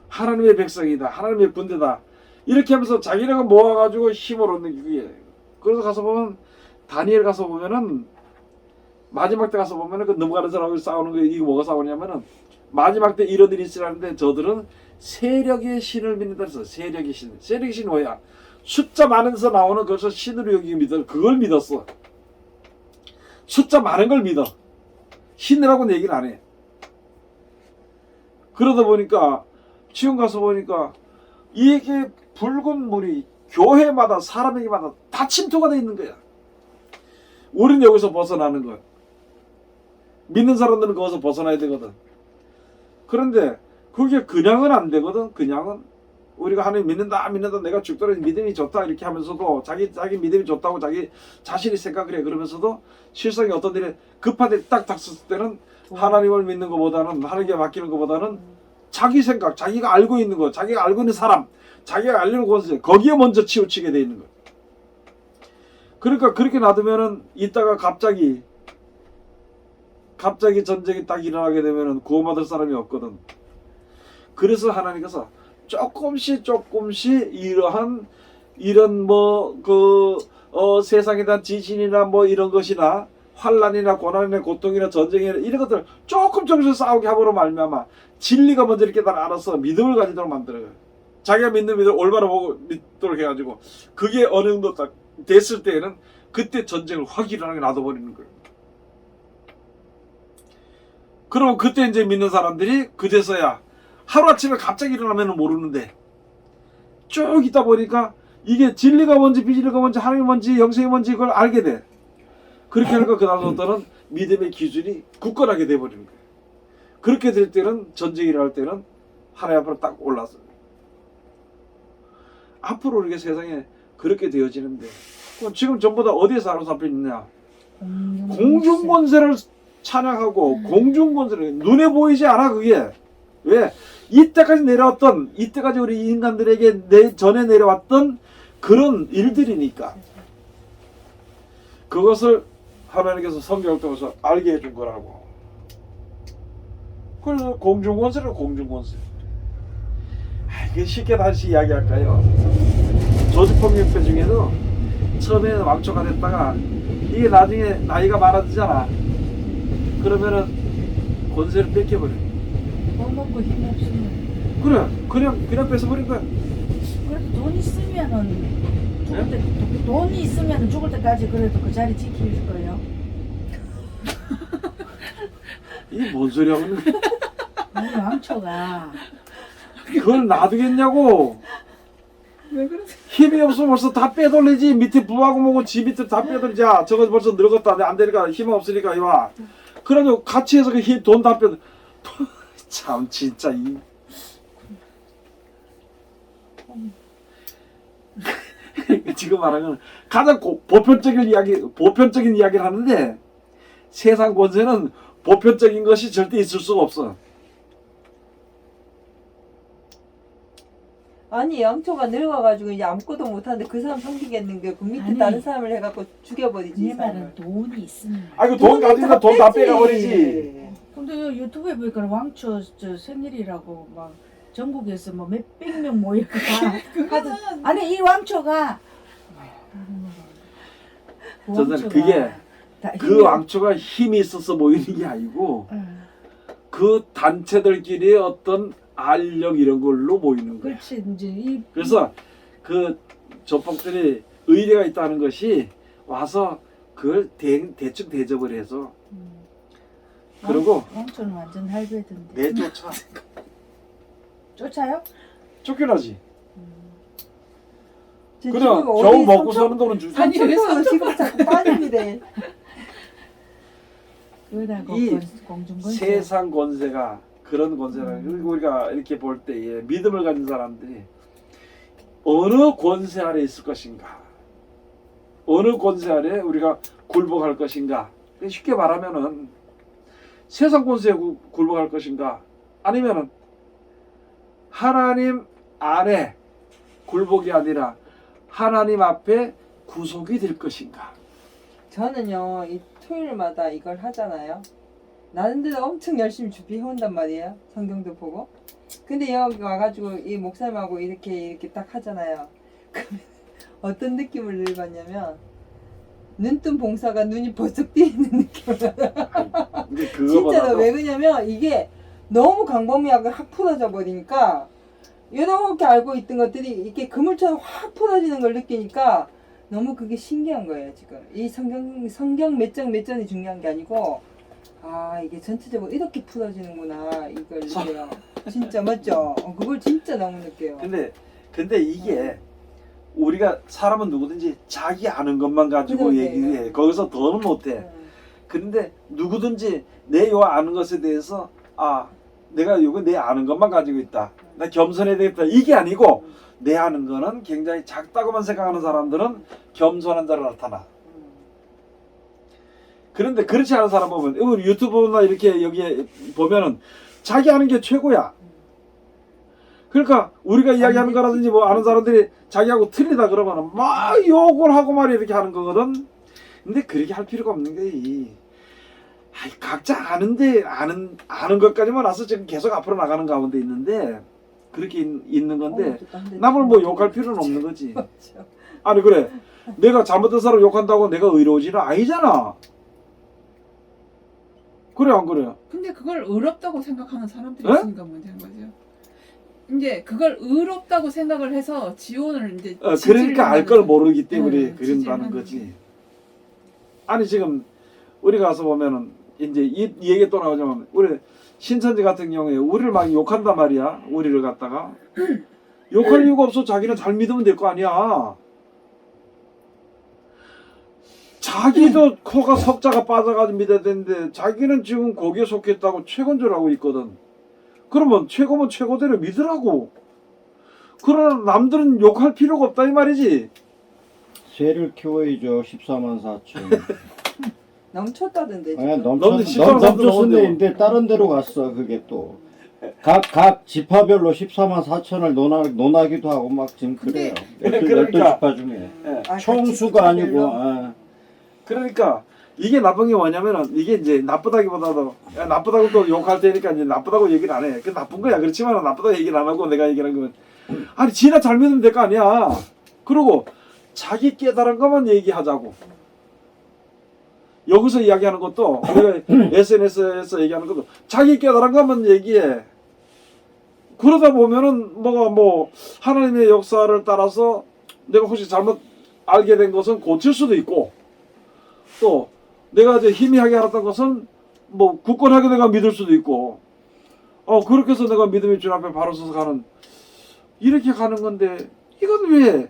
하나님의 백성이다. 하나님의 군대다. 이렇게 하면서 자기네가 모아가지고 힘을 얻는 게. 그래서 가서 보면 다니엘 가서 보면은 마지막 때 가서 보면은 그 넘어가는 사람하고 싸우는 거 이거 뭐가 싸우냐면은 마지막 때 이런 일이 있으라는데 저들은 세력의 신을 믿는다 해서 세력의 신. 세력의 신 뭐야? 숫자 많은 데서 나오는 그것을 신으로 여기 믿어. 그걸 믿었어. 숫자 많은 걸 믿어. 신이라고는 얘기를 안 해. 그러다 보니까 지금 가서 보니까 이게 붉은 물이 교회마다 사람에게마다 다 침투가 돼 있는 거야. 우리는 여기서 벗어나는 거야. 믿는 사람들은 거기서 벗어나야 되거든. 그런데 그게 그냥은 안 되거든. 그냥은 우리가 하나님 믿는다 내가 죽더라도 믿음이 좋다 이렇게 하면서도 자기 믿음이 좋다고 자기 자신이 생각을 해. 그러면서도 실상이 어떤 일에 급한 일이 딱 닥쳤을 때는 하나님을 믿는 것보다는 하나님께 맡기는 것보다는 자기 생각, 자기가 알고 있는 것, 자기가 알고 있는 사람, 자기가 알려는 것을 거기에 먼저 치우치게 돼 있는 거야. 그러니까 그렇게 놔두면은 이따가 갑자기 갑자기 전쟁이 딱 일어나게 되면은 구원받을 사람이 없거든. 그래서 하나님께서 조금씩 이런 뭐 세상에 대한 지진이나 뭐 이런 것이나 환란이나 고난이나 고통이나 전쟁이나 이런 것들 조금씩 싸우게 함으로 말미암아 진리가 먼저 이렇게 다 알아서 믿음을 가지도록 만들어요. 자기가 믿는 믿음을 올바로 보고 믿도록 해가지고 그게 어느 정도 딱 됐을 때에는 그때 전쟁을 확 일어나게 놔둬버리는 거예요. 그러면 그때 이제 믿는 사람들이 그제서야 하루아침에 갑자기 일어나면 모르는데 쭉 있다 보니까 이게 진리가 뭔지 비진리가 뭔지 하나님이 뭔지 영생이 뭔지 그걸 알게 돼. 그렇게 하니까 그 다음부터는 믿음의 기준이 굳건하게 돼버리는 거예요. 그렇게 될 때는 전쟁이 일어날 때는 하나님 앞으로 딱 올라서 앞으로 우리가 세상에 그렇게 되어지는데 그럼 지금 전부 다 어디에 사로잡혀 있느냐? 공중권세를 찬양하고 공중권세를 눈에 보이지 않아 그게. 왜? 이때까지 내려왔던 이때까지 우리 인간들에게 전에 내려왔던 그런 일들이니까 그것을 하나님께서 성경을 통해서 알게 해준 거라고. 그래서 공중권세를 공중권세. 이게 쉽게 다시 이야기할까요? 조직폭력배 중에도 처음에는 왕초가 됐다가 이게 나중에 나이가 많아지잖아. 그러면은 권세를 뺏겨버려. 돈 먹고 힘 없으면. 그래, 그냥 뺏어버린 거야. 그래도 돈 있으면은 죽을 때 돈이 있으면 죽을 때까지 그래도 그 자리 지킬 거예요. 이게 뭔 소리 하고 있는 거야? 우리 왕초가 그걸 놔두겠냐고. 왜 그러세요? 힘이 없으면 벌써 다 빼돌리지. 밑에 부하고 뭐고 지 밑에 다 빼돌리지. 야, 저거 벌써 늙었다. 안 되니까 힘 없으니까 이와. 그래가지고 같이 해서 그 돈 다 빼돌. 참 진짜 이. 지금 말하는 건 가장 보편적인 이야기를 하는데 세상 권세는 보편적인 것이 절대 있을 수가 없어. 아니 양초가 늙어가지고 이제 아무것도 못하는데 그 사람 섬기겠는 그 밑에 아니. 다른 사람을 해갖고 죽여버리지. 이 내 사람을. 말은 돈이 있으면. 아이고 돈 가지니까 돈 다 빼가버리지. 근데 유튜브에 보니까 왕초 저 생일이라고 막 전국에서 뭐 몇백 명 모여가 그거는 아니 이 왕초가 저는 그게 그 왕초가 힘이 있어서 모이는 게 아니고 그 단체들끼리 어떤 알력 이런 걸로 모이는 거야. 그렇지 이제 이 그래서 그 조폭들이 의리가 있다는 것이 와서 그걸 대충 대접을 해서 그리고 왕초는 완전 할배던데. 내쫓아. 쫓아요? 쫓겨나지. 제 그래 친구가 겨우 어디 먹고 삼천- 사는 돈은 주지. 아니, 왜 삼천포로 지금 자꾸 빠집니다. 그러다가 이 공중권세. 세상 권세가 그런 권세라. 그리고 우리가 이렇게 볼 때에 믿음을 가진 사람들이 어느 권세 아래 있을 것인가, 어느 권세 아래 우리가 굴복할 것인가. 쉽게 말하면은 세상 권세에 굴복할 것인가, 아니면은 하나님 안에 굴복이 아니라 하나님 앞에 구속이 될 것인가. 저는요 이 토요일마다 이걸 하잖아요. 나름대로 엄청 열심히 준비해온단 말이에요. 성경도 보고. 근데 여기 와가지고 이 목사님하고 이렇게 딱 하잖아요. 그러면 어떤 느낌을 늘 받냐면 눈뜬 봉사가 눈이 벌쩍 띄는 느낌을 받아요. 근데 진짜로. 그거보다도 왜 그러냐면 이게 너무 광범위하게 확 풀어져 버리니까 이렇게 알고 있던 것들이 이렇게 그물처럼 확 풀어지는 걸 느끼니까 너무 그게 신기한 거예요. 지금 이 성경 몇 장 몇 장이 중요한 게 아니고 아 이게 전체적으로 이렇게 풀어지는구나 이걸 느껴요. 진짜 맞죠? 그걸 진짜 너무 느껴요. 근데 이게 우리가 사람은 누구든지 자기 아는 것만 가지고 그래, 얘기해. 네. 거기서 더는 못해. 그런데 누구든지 내 요 아는 것에 대해서 아 내가 이거 내 아는 것만 가지고 있다. 나 겸손해야 되겠다. 이게 아니고 내 아는 거는 굉장히 작다고만 생각하는 사람들은 겸손한 자로 나타나. 그런데 그렇지 않은 사람 보면 우리 유튜브나 이렇게 여기에 보면은 자기 아는 게 최고야. 그러니까 우리가 이야기하는 거라든지 뭐 아는 사람들이 자기하고 틀리다 그러면은 막 욕을 하고 말이 이렇게 하는 거거든. 근데 그렇게 할 필요가 없는 게 아이, 각자 아는 것까지만 와서 지금 계속 앞으로 나가는 가운데 있는데 그렇게 있는 건데 남을 뭐 욕할 필요는 없는 거지. 아니 그래 내가 잘못된 사람 욕한다고 내가 의로워지는 아니잖아. 그래 안 그래? 근데 그걸 의롭다고 생각하는 사람들이 에? 있으니까 문제인 거죠. 이제 그걸 의롭다고 생각을 해서 지원을 이제 그러니까 알 걸 모르기 때문에 네, 그런다는 지지를 거지. 아니 지금 우리 가서 보면은 이제 이 얘기 또 나오자면 우리 신천지 같은 경우에 우리를 막 욕한단 말이야. 우리를 갖다가 욕할 이유가 없어. 자기는 잘 믿으면 될 거 아니야. 자기도 코가 석자가 빠져가지고 믿어야 되는데 자기는 지금 거기에 속했다고 최고인 알고 있거든. 그러면 최고면 최고대로 믿으라고. 그러나 남들은 욕할 필요가 없다 이 말이지. 새를 키워야죠. 14만 4천. 넘쳤다던데. 아니, 지금. 넘쳤는데 다른 데로 갔어. 그게 또. 각 지파별로 14만 4천을 논하기도 하고 막 지금 그래요. 그러니까. 12지파 중에. 예. 총수가 아니고. 아. 그러니까 이게 나쁜 게 뭐냐면은 이게 이제 나쁘다기보다도 야, 나쁘다고 또 욕할 테니까 이제 나쁘다고 얘기를 안 해. 그 나쁜 거야. 그렇지만 나쁘다고 얘기를 안 하고 내가 얘기하는 거는 아니 지나 잘 믿으면 될 거 아니야. 그리고 자기 깨달은 것만 얘기하자고. 여기서 이야기하는 것도 우리가 SNS에서 얘기하는 것도 자기 깨달은 것만 얘기해. 그러다 보면은 뭐가 뭐 하나님의 역사를 따라서 내가 혹시 잘못 알게 된 것은 고칠 수도 있고 또 내가 이제 희미하게 알았던 것은 뭐 굳건하게 내가 믿을 수도 있고 그렇게 해서 내가 믿음의 줄 앞에 바로 서서 가는 이렇게 가는 건데 이건 왜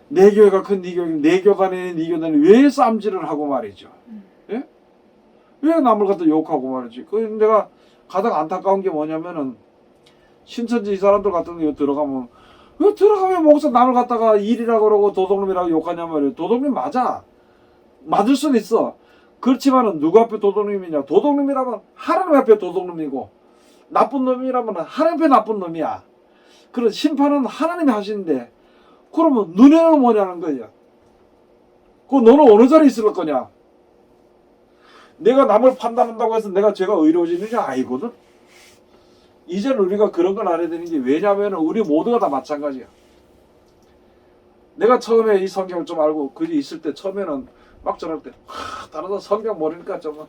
내 교회가 큰 네 교회 내 교단에 네 교단에 왜 쌈질을 하고 말이죠. 예? 왜 남을 갖다 욕하고 말이지. 그 내가 가장 안타까운 게 뭐냐면은 신천지 이 사람들 같은 경우 들어가면 왜 들어가면 목사 남을 갖다가 일이라고 그러고 도둑놈이라고 욕하냐 말이에요. 도둑놈 맞아. 맞을 수는 있어. 그렇지만은 누구 앞에 도둑놈이냐? 도둑놈이라면 하나님 앞에 도둑놈이고 나쁜 놈이라면 하나님 앞에 나쁜 놈이야. 그런 심판은 하나님이 하시는데 그러면 너네는 뭐냐는 거야. 그 너는 어느 자리에 있을 거냐? 내가 남을 판단한다고 해서 내가 죄가 의로워지는 게 아니거든. 이제는 우리가 그런 걸 알아야 되는 게 왜냐하면 우리 모두가 다 마찬가지야. 내가 처음에 이 성경을 좀 알고 그게 있을 때 처음에는 막 저럴 때 다른 사람 성경 모르니까 좀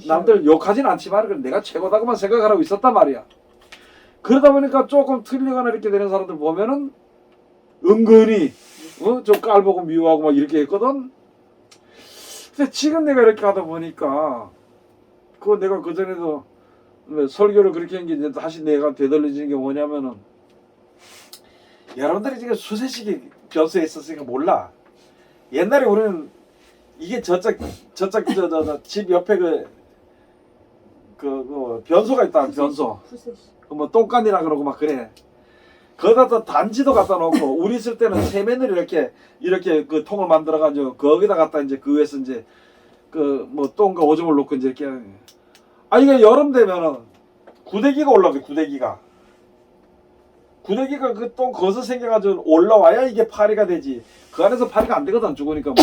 남들 욕하진 않지만 내가 최고다고만 생각하고 있었단 말이야. 그러다 보니까 조금 틀리거나 이렇게 되는 사람들 보면은 은근히 좀 깔보고 미워하고 막 이렇게 했거든. 근데 지금 내가 이렇게 하다 보니까 그거 내가 그전에도 설교를 그렇게 한 게 이제 다시 내가 되돌려지는 게 뭐냐면은 여러분들이 지금 수세식이 변수에 있었으니까 몰라. 옛날에 우리는 이게 저쪽 집 옆에 그 변소가 있다. 변소. 뭐 똥간이라 그러고 막 그래. 거기다 단지도 갖다 놓고 우리 있을 때는 세면을 이렇게 그 통을 만들어 가지고 거기다 갖다 이제 그 위에서 이제 그 뭐 똥과 오줌을 놓고 이제 이렇게 이게 여름 되면은 구데기가 올라오게 구데기가 그 똥 거기서 생겨가지고 올라와야 이게 파리가 되지. 그 안에서 파리가 안 되거든 죽으니까 뭐.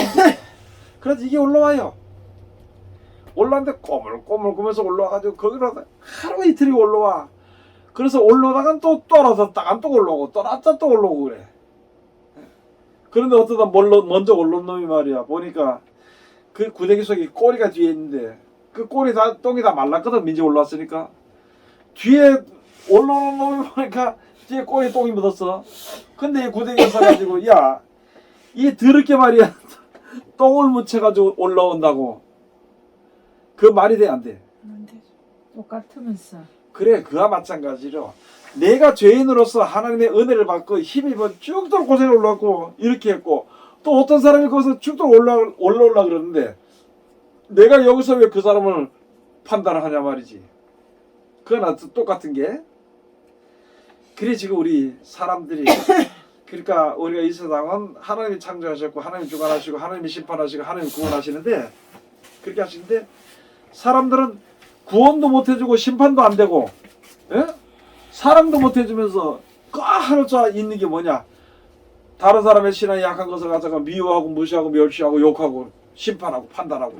그래서 이게 올라와요. 올라왔는데 꼬물꼬물면서 올라와가지고 거기로 하루 이틀이 올라와. 그래서 올라오다간 또 떨어졌다간 또 올라오고 떨어졌다 또 올라오고 그래. 그런데 어쩌다 먼저 올라온 놈이 말이야. 보니까 그 구데기 속에 꼬리가 뒤에 있는데 그 꼬리 똥이 다 말랐거든. 민지 올라왔으니까. 뒤에 올라오는 놈이 보니까 뒤에 꼬리 똥이 묻었어. 근데 이 구데기가 써가지고 야 이 더럽게 말이야 똥을 묻혀가지고 올라온다고. 그 말이 돼 안 돼? 안 되죠. 똑같으면서. 그래 그와 마찬가지로 내가 죄인으로서 하나님의 은혜를 받고 힘입어 쭉도록 고생을 올라왔고 이렇게 했고 또 어떤 사람이 거기서 쭉도록 올라오려 그러는데 내가 여기서 왜 그 사람을 판단을 하냐 말이지. 그거나 똑같은 게 그래 지금 우리 사람들이 그러니까 우리가 이 세상은 하나님이 창조하셨고 하나님이 주관하시고 하나님이 심판하시고 하나님이 구원하시는데 그렇게 하시는데 사람들은 구원도 못 해주고 심판도 안 되고 사랑도 못 해주면서 하루 자 있는 게 뭐냐. 다른 사람의 신앙이 약한 것을 가져가 미워하고 무시하고 멸시하고 욕하고 심판하고 판단하고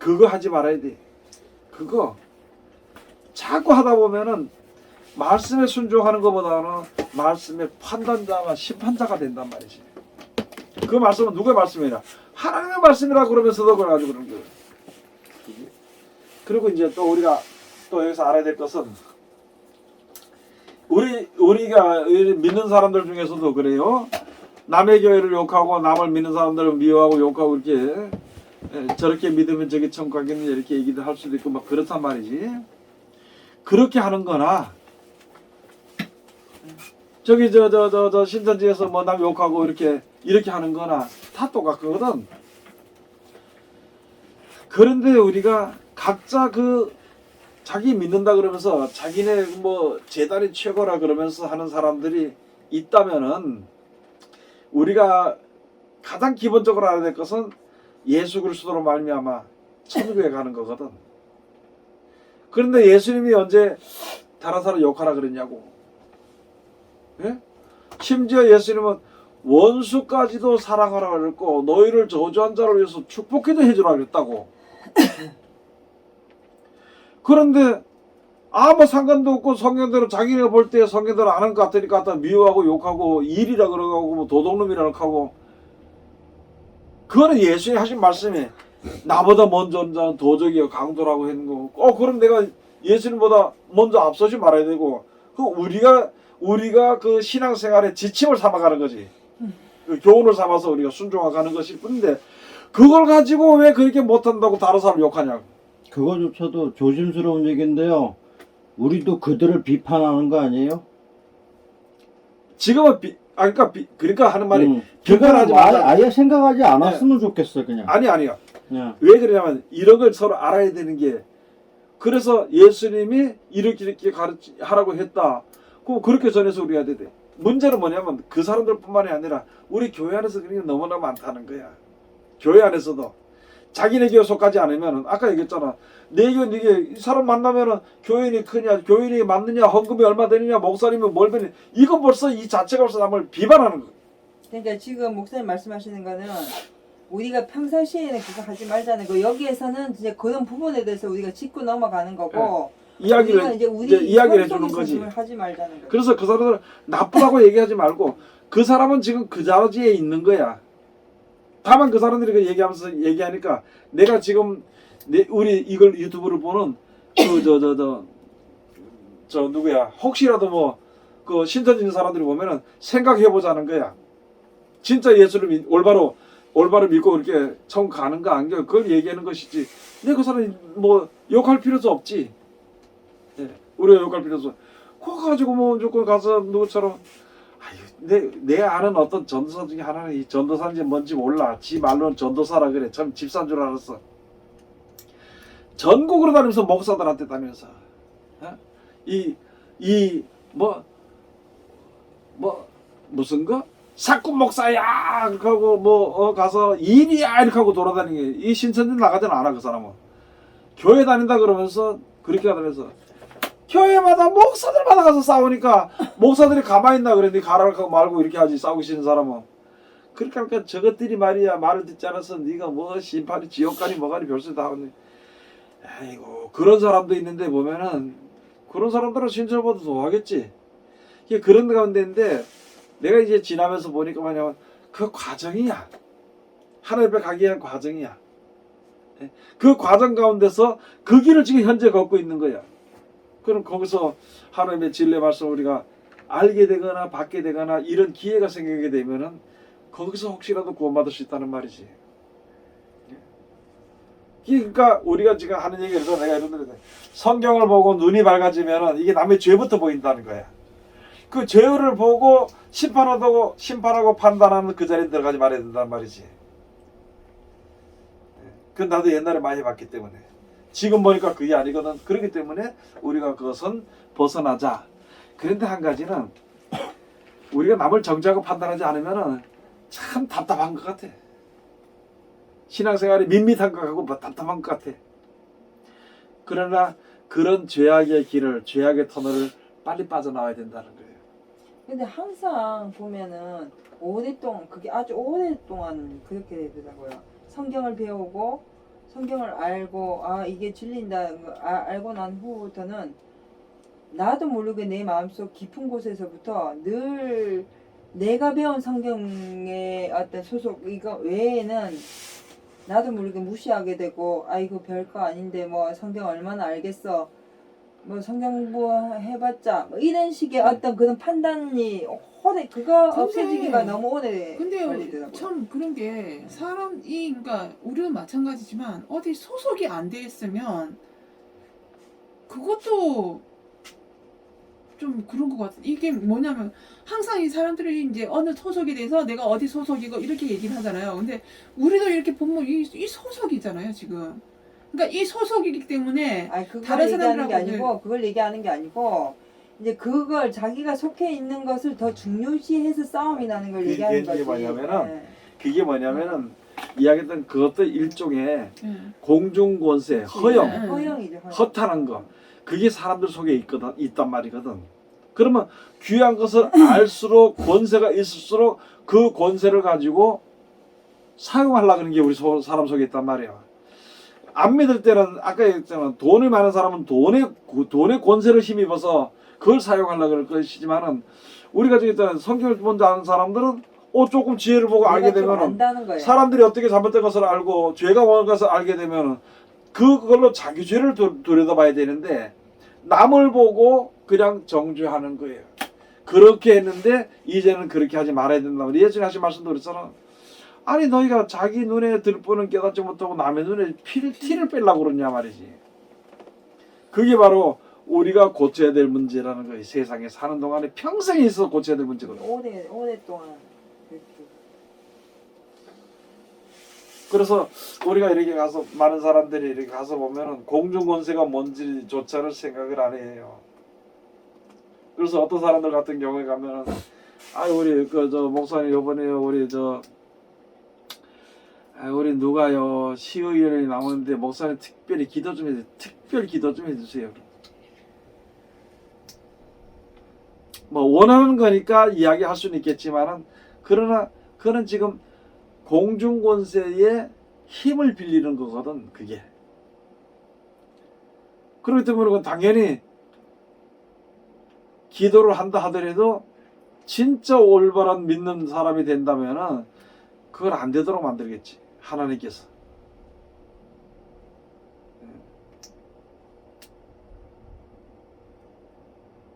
그거 하지 말아야 돼. 그거 자꾸 하다 보면은 말씀에 순종하는 것보다는 말씀의 판단자와 심판자가 된단 말이지. 그 말씀은 누구의 말씀이냐? 하나님의 말씀이라 그러면서도 그걸 가지고 그러는 거예요. 그리고 이제 또 우리가 또 여기서 알아야 될 것은 우리가 믿는 사람들 중에서도 그래요. 남의 교회를 욕하고 남을 믿는 사람들을 미워하고 욕하고 이렇게 저렇게 믿으면 저게 천국 가겠느냐 이렇게 얘기도 할 수도 있고 막 그렇단 말이지. 그렇게 하는 거나 저기 저 신천지에서 뭐 남 욕하고 이렇게 하는 거나 다 똑같거든. 그런데 우리가 각자 그 자기 믿는다 그러면서 자기네 뭐 재단이 최고라 그러면서 하는 사람들이 있다면은 우리가 가장 기본적으로 알아야 될 것은 예수 그리스도로 말미암아 천국에 가는 거거든. 그런데 예수님이 언제 다른 사람 욕하라 그랬냐고. 예? 심지어 예수님은 원수까지도 사랑하라 그랬고 너희를 저주한 자를 위해서 축복해도 해주라 그랬다고. 그런데 아무 상관도 없고 성경대로 자기네가 볼 때 성경대로 아는 것 같으니까 갖다 미워하고 욕하고 일이라 그러고 뭐 도둑놈이라 하고 그거는 예수님이 하신 말씀이 나보다 먼저 온 자는 도적이여 강도라고 했는 거고 그럼 내가 예수님보다 먼저 앞서지 말아야 되고 그 우리가 그 신앙생활의 지침을 삼아가는 거지. 그 교훈을 삼아서 우리가 순종하가는 것일 뿐인데 그걸 가지고 왜 그렇게 못한다고 다른 사람 욕하냐고. 그거조차도 조심스러운 얘기인데요. 우리도 그들을 비판하는 거 아니에요? 지금은 그러니까 하는 말이 그거는 비판하지 말자. 아예 생각하지 않았으면 좋겠어 그냥. 아니요. 그냥. 왜 그러냐면 이런 걸 서로 알아야 되는 게 그래서 예수님이 이렇게 하라고 했다. 그렇게 전해서 우리가 해야 돼. 문제는 뭐냐면 그 사람들뿐만이 아니라 우리 교회 안에서 그런 게 너무나 많다는 거야. 교회 안에서도 자기네 교회 속하지 않으면 아까 얘기했잖아. 내 교회 이게 사람 만나면은 교인이 크냐, 교인이 맞느냐, 헌금이 얼마 되느냐, 목사님이 뭘 되느냐. 이거 벌써 이 자체가 벌써 남을 비판하는 거야. 그러니까 지금 목사님 말씀하시는 거는 우리가 평상시에는 그거 하지 말자는 거. 여기에서는 이제 그런 부분에 대해서 우리가 짚고 넘어가는 거고. 이야기를 이제 이야기를 해주는 거지. 하지 말자는 거. 그래서 그 사람들 나쁘다고 얘기하지 말고 그 사람은 지금 그 자리에 있는 거야. 다만 그 사람들이 그 얘기하면서 얘기하니까 내가 지금 우리 이걸 유튜브를 보는 저 누구야 혹시라도 뭐 그 신천지 있는 사람들이 보면은 생각해 보자는 거야. 진짜 예수를 올바로 믿고 그렇게 천국 가는 거 아닌가 그걸 얘기하는 것이지. 근데 그 사람이 뭐 욕할 필요도 없지. 예, 우리가 욕할 필요도 없어. 그거 가지고 뭐 무조건 가서 누구처럼 내 아는 어떤 전도사 중에 하나는 이 전도사인지 뭔지 몰라. 지 말로는 전도사라 그래. 참 집사인 줄 알았어. 전국으로 다니면서 목사들한테 다니면서 무슨 거 사꾼 목사야 이렇게 하고 가서 일이야 이렇게 하고 돌아다니는 게 이 신천지 나가지는 않아. 그 사람은 교회 다닌다 그러면서 그렇게 하면서 교회마다 목사들마다 가서 싸우니까 목사들이 가만히 있나 그랬는데 가라고 말고 이렇게 하지. 싸우기 싫은 사람은 그렇게 하니까 저것들이 말이야 말을 듣지 않아서 네가 뭐 심판이 지옥가니 뭐가니 별수 다 하네. 아이고 그런 사람도 있는데 보면은 그런 사람들은 신천보다 더 하겠지. 이게 그런 가운데인데 내가 이제 지나면서 보니까 뭐냐면 그 과정이야. 하나님 앞에 가기 위한 과정이야. 그 과정 가운데서 그 길을 지금 현재 걷고 있는 거야. 그럼 거기서 하나님의 진리 말씀을 우리가 알게 되거나 받게 되거나 이런 기회가 생기게 되면은 거기서 혹시라도 구원받을 수 있다는 말이지. 그러니까 우리가 지금 하는 얘기에서 내가 이런 데서 성경을 보고 눈이 밝아지면은 이게 남의 죄부터 보인다는 거야. 그 죄를 보고 심판하고 판단하는 그 자리에 들어가지 말아야 된다는 말이지. 그 나도 옛날에 많이 봤기 때문에 지금 보니까 그게 아니거든. 그렇기 때문에 우리가 그것은 벗어나자. 그런데 한 가지는 우리가 남을 정죄하고 판단하지 않으면은 참 답답한 것 같아. 신앙생활이 밋밋한 것 같고 답답한 것 같아. 그러나 그런 죄악의 길을 죄악의 터널을 빨리 빠져나와야 된다는 거예요. 근데 항상 보면은 오랫동안 그게 아주 오랫동안 그렇게 되더라고요. 성경을 배우고 성경을 알고 아 이게 진리인다는 걸 알고 난 후부터는 나도 모르게 내 마음속 깊은 곳에서부터 늘 내가 배운 성경의 어떤 소속 이거 외에는 나도 모르게 무시하게 되고 아 이거 별거 아닌데 뭐 성경 얼마나 알겠어 뭐 성경 공부해봤자 뭐 이런 식의 어떤 그런 판단이 오래 그거 근데- 없애지기가 너무 오래 근데 걸리더라고요. 참 그런 게 사람이 그러니까 우리도 마찬가지지만 어디 소속이 안 돼 있으면 그것도 좀 그런 것 같아. 이게 뭐냐면 항상 이 사람들이 이제 어느 소속에 대해서 내가 어디 소속이고 이렇게 얘기를 하잖아요. 근데 우리도 이렇게 보면 이 소속이잖아요 지금. 그러니까 이 소속이기 때문에 아니 그걸 다른 얘기하는 게 사람들하고 아니고 그걸 얘기하는 게 아니고 이제 그걸 자기가 속해 있는 것을 더 중요시해서 싸움이 나는 걸 그게 얘기하는 이게 거지. 뭐냐면은 네. 그게 뭐냐면은 이야기했던 그것도 일종의 예. 공중권세, 그치. 허영, 네. 허영이죠. 허영. 허탄한 거. 그게 사람들 속에 있단 말이거든. 그러면 귀한 것을 알수록 권세가 있을수록 그 권세를 가지고 사용하려고 하는 게 우리 사람 속에 있단 말이야. 안 믿을 때는 아까 얘기했잖아. 돈이 많은 사람은 돈의 권세를 힘입어서 그걸 사용하려고 그럴 것이지만은 우리가 저기 있잖아. 성경을 먼저 아는 사람들은 조금 지혜를 보고 알게 내가 좀 되면은 안다는 거예요. 사람들이 어떻게 잘못된 것을 알고 죄가 뭔 것을 알게 되면은 그걸로 자기 죄를 들여다봐야 되는데 남을 보고 그냥 정죄하는 거예요. 그렇게 했는데 이제는 그렇게 하지 말아야 된다고 예전에 하신 말씀도 그랬잖아. 아니 너희가 자기 눈에 들보는 깨닫지 못하고 남의 눈에 티를 빼려고 그러냐 말이지. 그게 바로 우리가 고쳐야 될 문제라는 거예요. 세상에 사는 동안에 평생에 있어 고쳐야 될 문제거든. 오랫동안 그렇게. 그래서 우리가 이렇게 가서 많은 사람들이 이렇게 가서 보면은 공중권세가 뭔지조차를 생각을 안 해요. 그래서 어떤 사람들 같은 경우에 가면은 우리 목사님 이번에 우리 누가요 시의원이 나오는데 목사님 특별히 기도 좀 해주세요. 특별 기도 좀 해주세요. 뭐 원하는 거니까 이야기할 수는 있겠지만은 그러나 그는 지금 공중권세의 힘을 빌리는 거거든 그게. 그렇기 때문에 그건 당연히 기도를 한다 하더라도 진짜 올바른 믿는 사람이 된다면은 그걸 안 되도록 만들겠지 하나님께서.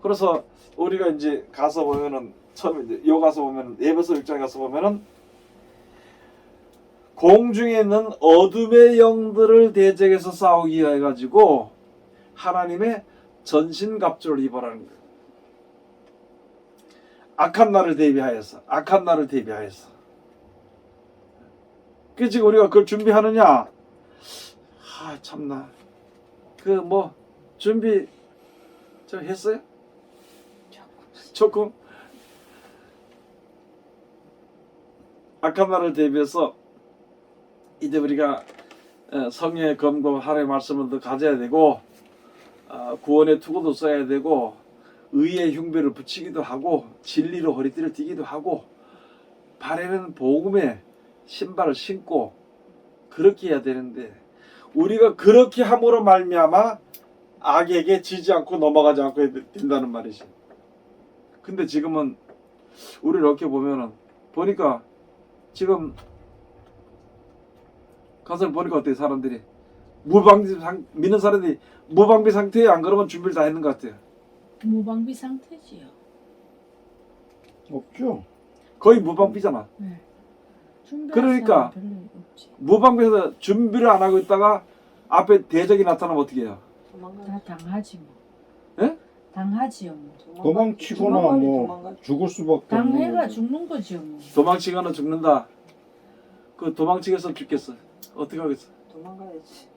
그래서 우리가 이제 가서 보면은 처음에 이제 요 가서 보면은 에베소 6장에 가서 보면은 공중에 있는 어둠의 영들을 대적해서 싸우기 위해 가지고 하나님의 전신갑주를 입어라는 거예요. 악한 날을 대비하여서. 그 지금 우리가 그걸 준비하느냐? 참나. 준비 좀 했어요? 조금. 악한 날을 대비해서 이제 우리가 성령의 검과 하나님의 말씀을 더 가져야 되고 구원의 투구도 써야 되고 의의 흉배를 붙이기도 하고 진리로 허리띠를 띠기도 하고 발에는 복음의 신발을 신고 그렇게 해야 되는데 우리가 그렇게 함으로 말미암아 악에게 지지 않고 넘어가지 않고 된다는 말이지. 근데 지금은 우리 이렇게 보니까 지금 가서 보니까 어때요? 사람들이 믿는 사람들이 무방비 상태에 안 그러면 준비를 다 했는 것 같아요. 무방비 상태지요. 없죠. 거의 무방비잖아. 네. 그러니까 별로 없지. 무방비에서 준비를 안 하고 있다가 앞에 대적이 나타나면 어떻게 해요? 다 당하지 뭐. 예? 당하지요 뭐. 도망치거나 뭐 죽을 수밖에 당해가 없는 죽는 거지요 뭐. 도망치거나 죽는다. 그 도망치겠어 죽겠어. 어떻게 하겠어? 도망가야지.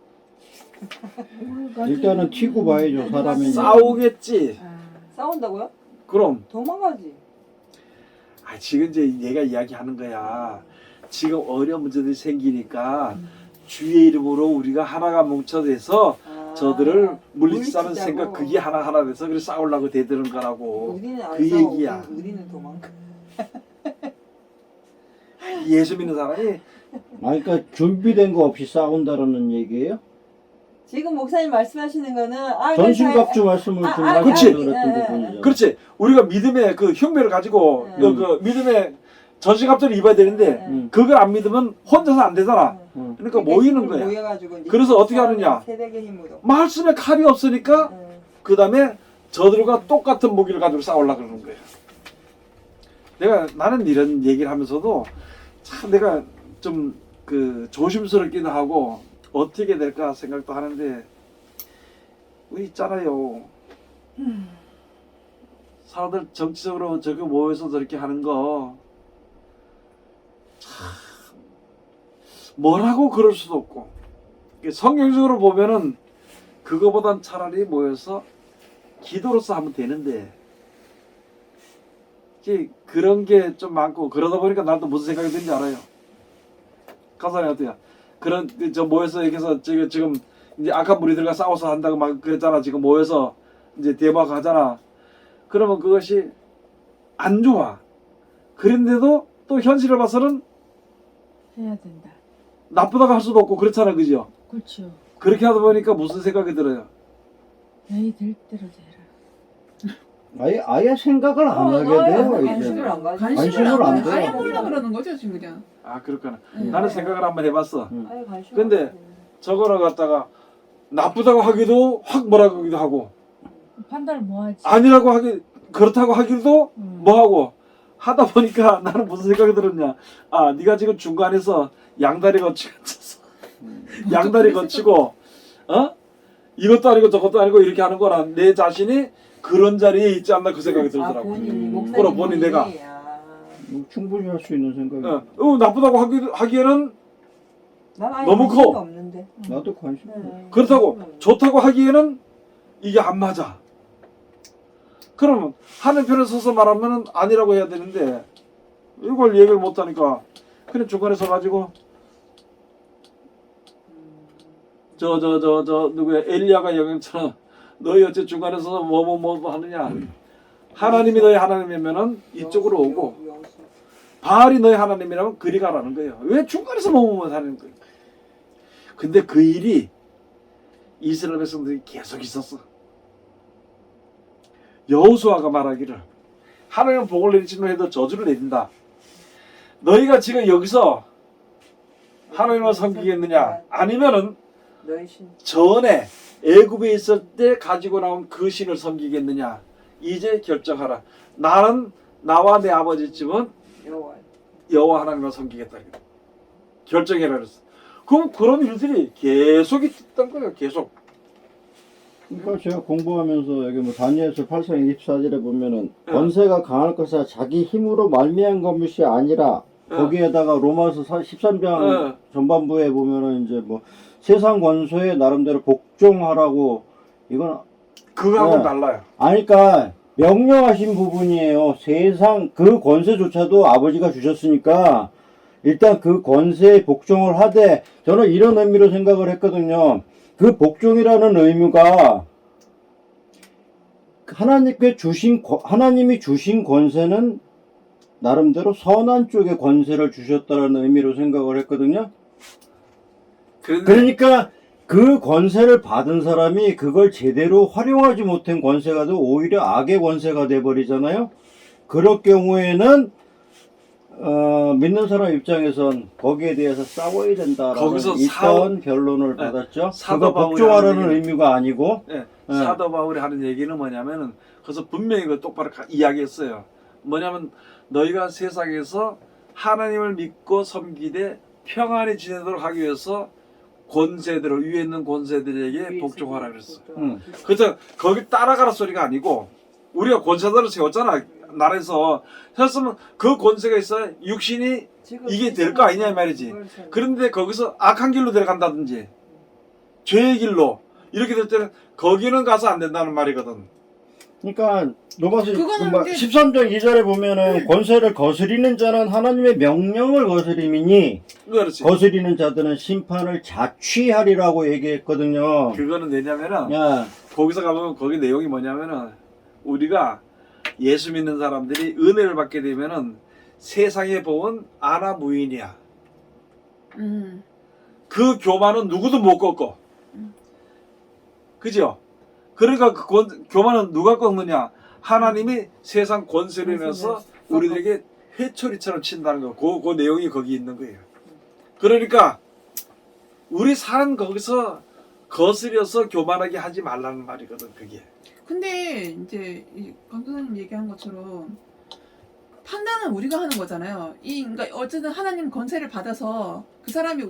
일단은 튀고 봐야죠 사람이. 싸우겠지. 싸운다고요? 그럼 도망가지. 지금 이제 얘가 이야기하는 거야. 지금 어려운 문제들이 생기니까 주의 이름으로 우리가 하나가 뭉쳐돼서 저들을 물리치자는 물리치자고. 생각 그게 하나 돼서 그래 싸우려고 대드는 거라고. 우리는 안 그 싸우고 얘기야. 우리는 도망가. 예수 믿는 사람이 그러니까 준비된 거 없이 싸운다라는 얘기예요? 지금 목사님 말씀하시는 거는 전신갑주 말씀을 좀 그치. 하시려고 그랬던 부분이죠. 그렇지. 우리가 믿음의 그 흉배를 가지고 그 믿음의 전시갑주를 입어야 되는데 그걸 안 믿으면 혼자서 안 되잖아. 그러니까 모이는 거야. 모여가지고 이제 그래서 어떻게 하느냐? 세력의 힘으로. 말씀에 칼이 없으니까 그 다음에 저들과 똑같은 무기를 가지고 싸우려고 그러는 거예요. 나는 이런 얘기를 하면서도 참 내가 좀 그 조심스럽기도 하고 어떻게 될까 생각도 하는데 우리 있잖아요. 사람들 정치적으로 저렇게 모여서 저렇게 하는 거 참 뭐라고 그럴 수도 없고 성경적으로 보면은 그거보단 차라리 모여서 기도로서 하면 되는데 그런 게 좀 많고 그러다 보니까 나도 무슨 생각이 드는지 알아요. 가사님 어때요? 그런 저 모여서 이렇게 해서 지금 이제 악한 무리들과 싸워서 한다고 막 그랬잖아. 지금 모여서 이제 대박하잖아. 그러면 그것이 안 좋아. 그런데도 또 현실을 봐서는 해야 된다. 나쁘다고 할 수도 없고 그렇잖아, 그죠? 그렇죠. 그렇게 하다 보니까 무슨 생각이 들어요? 에이 될 대로 되라. 아예 생각을 안 하게 돼요. 관심을 이제. 안 가지고. 관심을 안 아예 둬요. 몰라 그러는 거죠 지금 그냥. 아 그렇구나. 네. 나는 생각을 한번 해봤어. 아예 관심. 근데 저거를 갖다가 나쁘다고 하기도 확 뭐라고 하기도 하고 판단을 뭐 하지? 아니라고 하기 그렇다고 하기도 음. 뭐 하고 하다 보니까 나는 무슨 생각이 들었냐? 아 네가 지금 중간에서 양다리 거치고 양다리 거치고 이것도 아니고 저것도 아니고 이렇게 하는 거라 내 자신이 그런 자리에 있지 않나 그 생각이 들더라고. 본인이 그럼 본인 내가. 충분히 할 수 있는 생각이. 나쁘다고 하기에는 난 아예 너무 관심이 커. 없는데. 나도 관심. 그렇다고 좋다고 하기에는 이게 안 맞아. 그러면 하는 편에 서서 말하면 아니라고 해야 되는데 이걸 얘기를 못 하니까 그냥 중간에 서가지고 저 누구야 엘리야가 여경처럼 너희 어째 중간에 서서 뭐 하느냐. 하나님이 너희 하나님이면은 이쪽으로 오고 바알이 너희 하나님이라면 그리 가라는 거예요. 왜 중간에서 머무면 하는 거예요. 근데 그 일이 이스라엘 백성들이 계속 있었어. 여호수아가 말하기를 하나님은 복을 내리지만 해도 저주를 내린다. 너희가 지금 여기서 하나님을 섬기겠느냐 아니면은 너희 신. 전에 애굽에 있을 때 가지고 나온 그 신을 섬기겠느냐 이제 결정하라. 나는 나와 내 아버지 집은 여호와 하나님을 섬기겠다. 결정해라 그랬어. 그럼 그런 일들이 계속 있던 거예요. 계속. 그러니까 제가 공부하면서 여기 뭐 다니엘서 8장 24절에 보면은 권세가 강할 것이라 자기 힘으로 말미암은 것이 아니라 거기에다가 로마서 13장 전반부에 보면은 이제 뭐 세상 권세에 나름대로 복종하라고 이건 그거하고는 달라요. 아니 그러니까 명령하신 부분이에요. 세상 그 권세조차도 아버지가 주셨으니까 일단 그 권세에 복종을 하되 저는 이런 의미로 생각을 했거든요. 그 복종이라는 의무가 하나님이 주신 권세는 나름대로 선한 쪽의 권세를 주셨다는 의미로 생각을 했거든요. 그러니까 그 권세를 받은 사람이 그걸 제대로 활용하지 못한 권세가 돼 오히려 악의 권세가 돼버리잖아요. 그럴 경우에는 믿는 사람 입장에선 거기에 대해서 싸워야 된다라는 거기서 이런 결론을 받았죠. 사도 그거 바울이 복종하라는 하는 의미가 아니고 사도 바울이 하는 얘기는 뭐냐면은 그래서 분명히 그 똑바로 이야기했어요. 뭐냐면 너희가 세상에서 하나님을 믿고 섬기되 평안히 지내도록 하기 위해서 권세들을 위에 있는 권세들에게 복종하라 그랬어. 그래서 거기 따라가라 소리가 아니고 우리가 권세들을 세웠잖아. 나라에서 세웠으면 그 권세가 있어야 육신이 이게 될 거 아니냐 이 말이지. 그런데 거기서 악한 길로 들어간다든지 죄의 길로 이렇게 될 때는 거기는 가서 안 된다는 말이거든. 그러니까 로마서 그거는 이제- 13장 2절에 보면은 권세를 거스리는 자는 하나님의 명령을 거스림이니 그렇지. 거스리는 자들은 심판을 자취하리라고 얘기했거든요. 그거는 왜냐면은 야, 거기서 가보면 거기 내용이 뭐냐면은 우리가 예수 믿는 사람들이 은혜를 받게 되면은 세상의 법은 아나 무인이야. 음. 그 교만은 누구도 못 꺾어. 그죠? 그러니까 그 교만은 누가 꺾느냐? 하나님이 세상 권세로 인해서 우리들에게 회초리처럼 친다는 거. 그 내용이 거기 있는 거예요. 그러니까 우리 사는 거기서 거스려서 교만하게 하지 말라는 말이거든, 그게. 근데 이제 강도사님 얘기한 것처럼 판단은 우리가 하는 거잖아요. 그러니까 어쨌든 하나님 권세를 받아서 그 사람이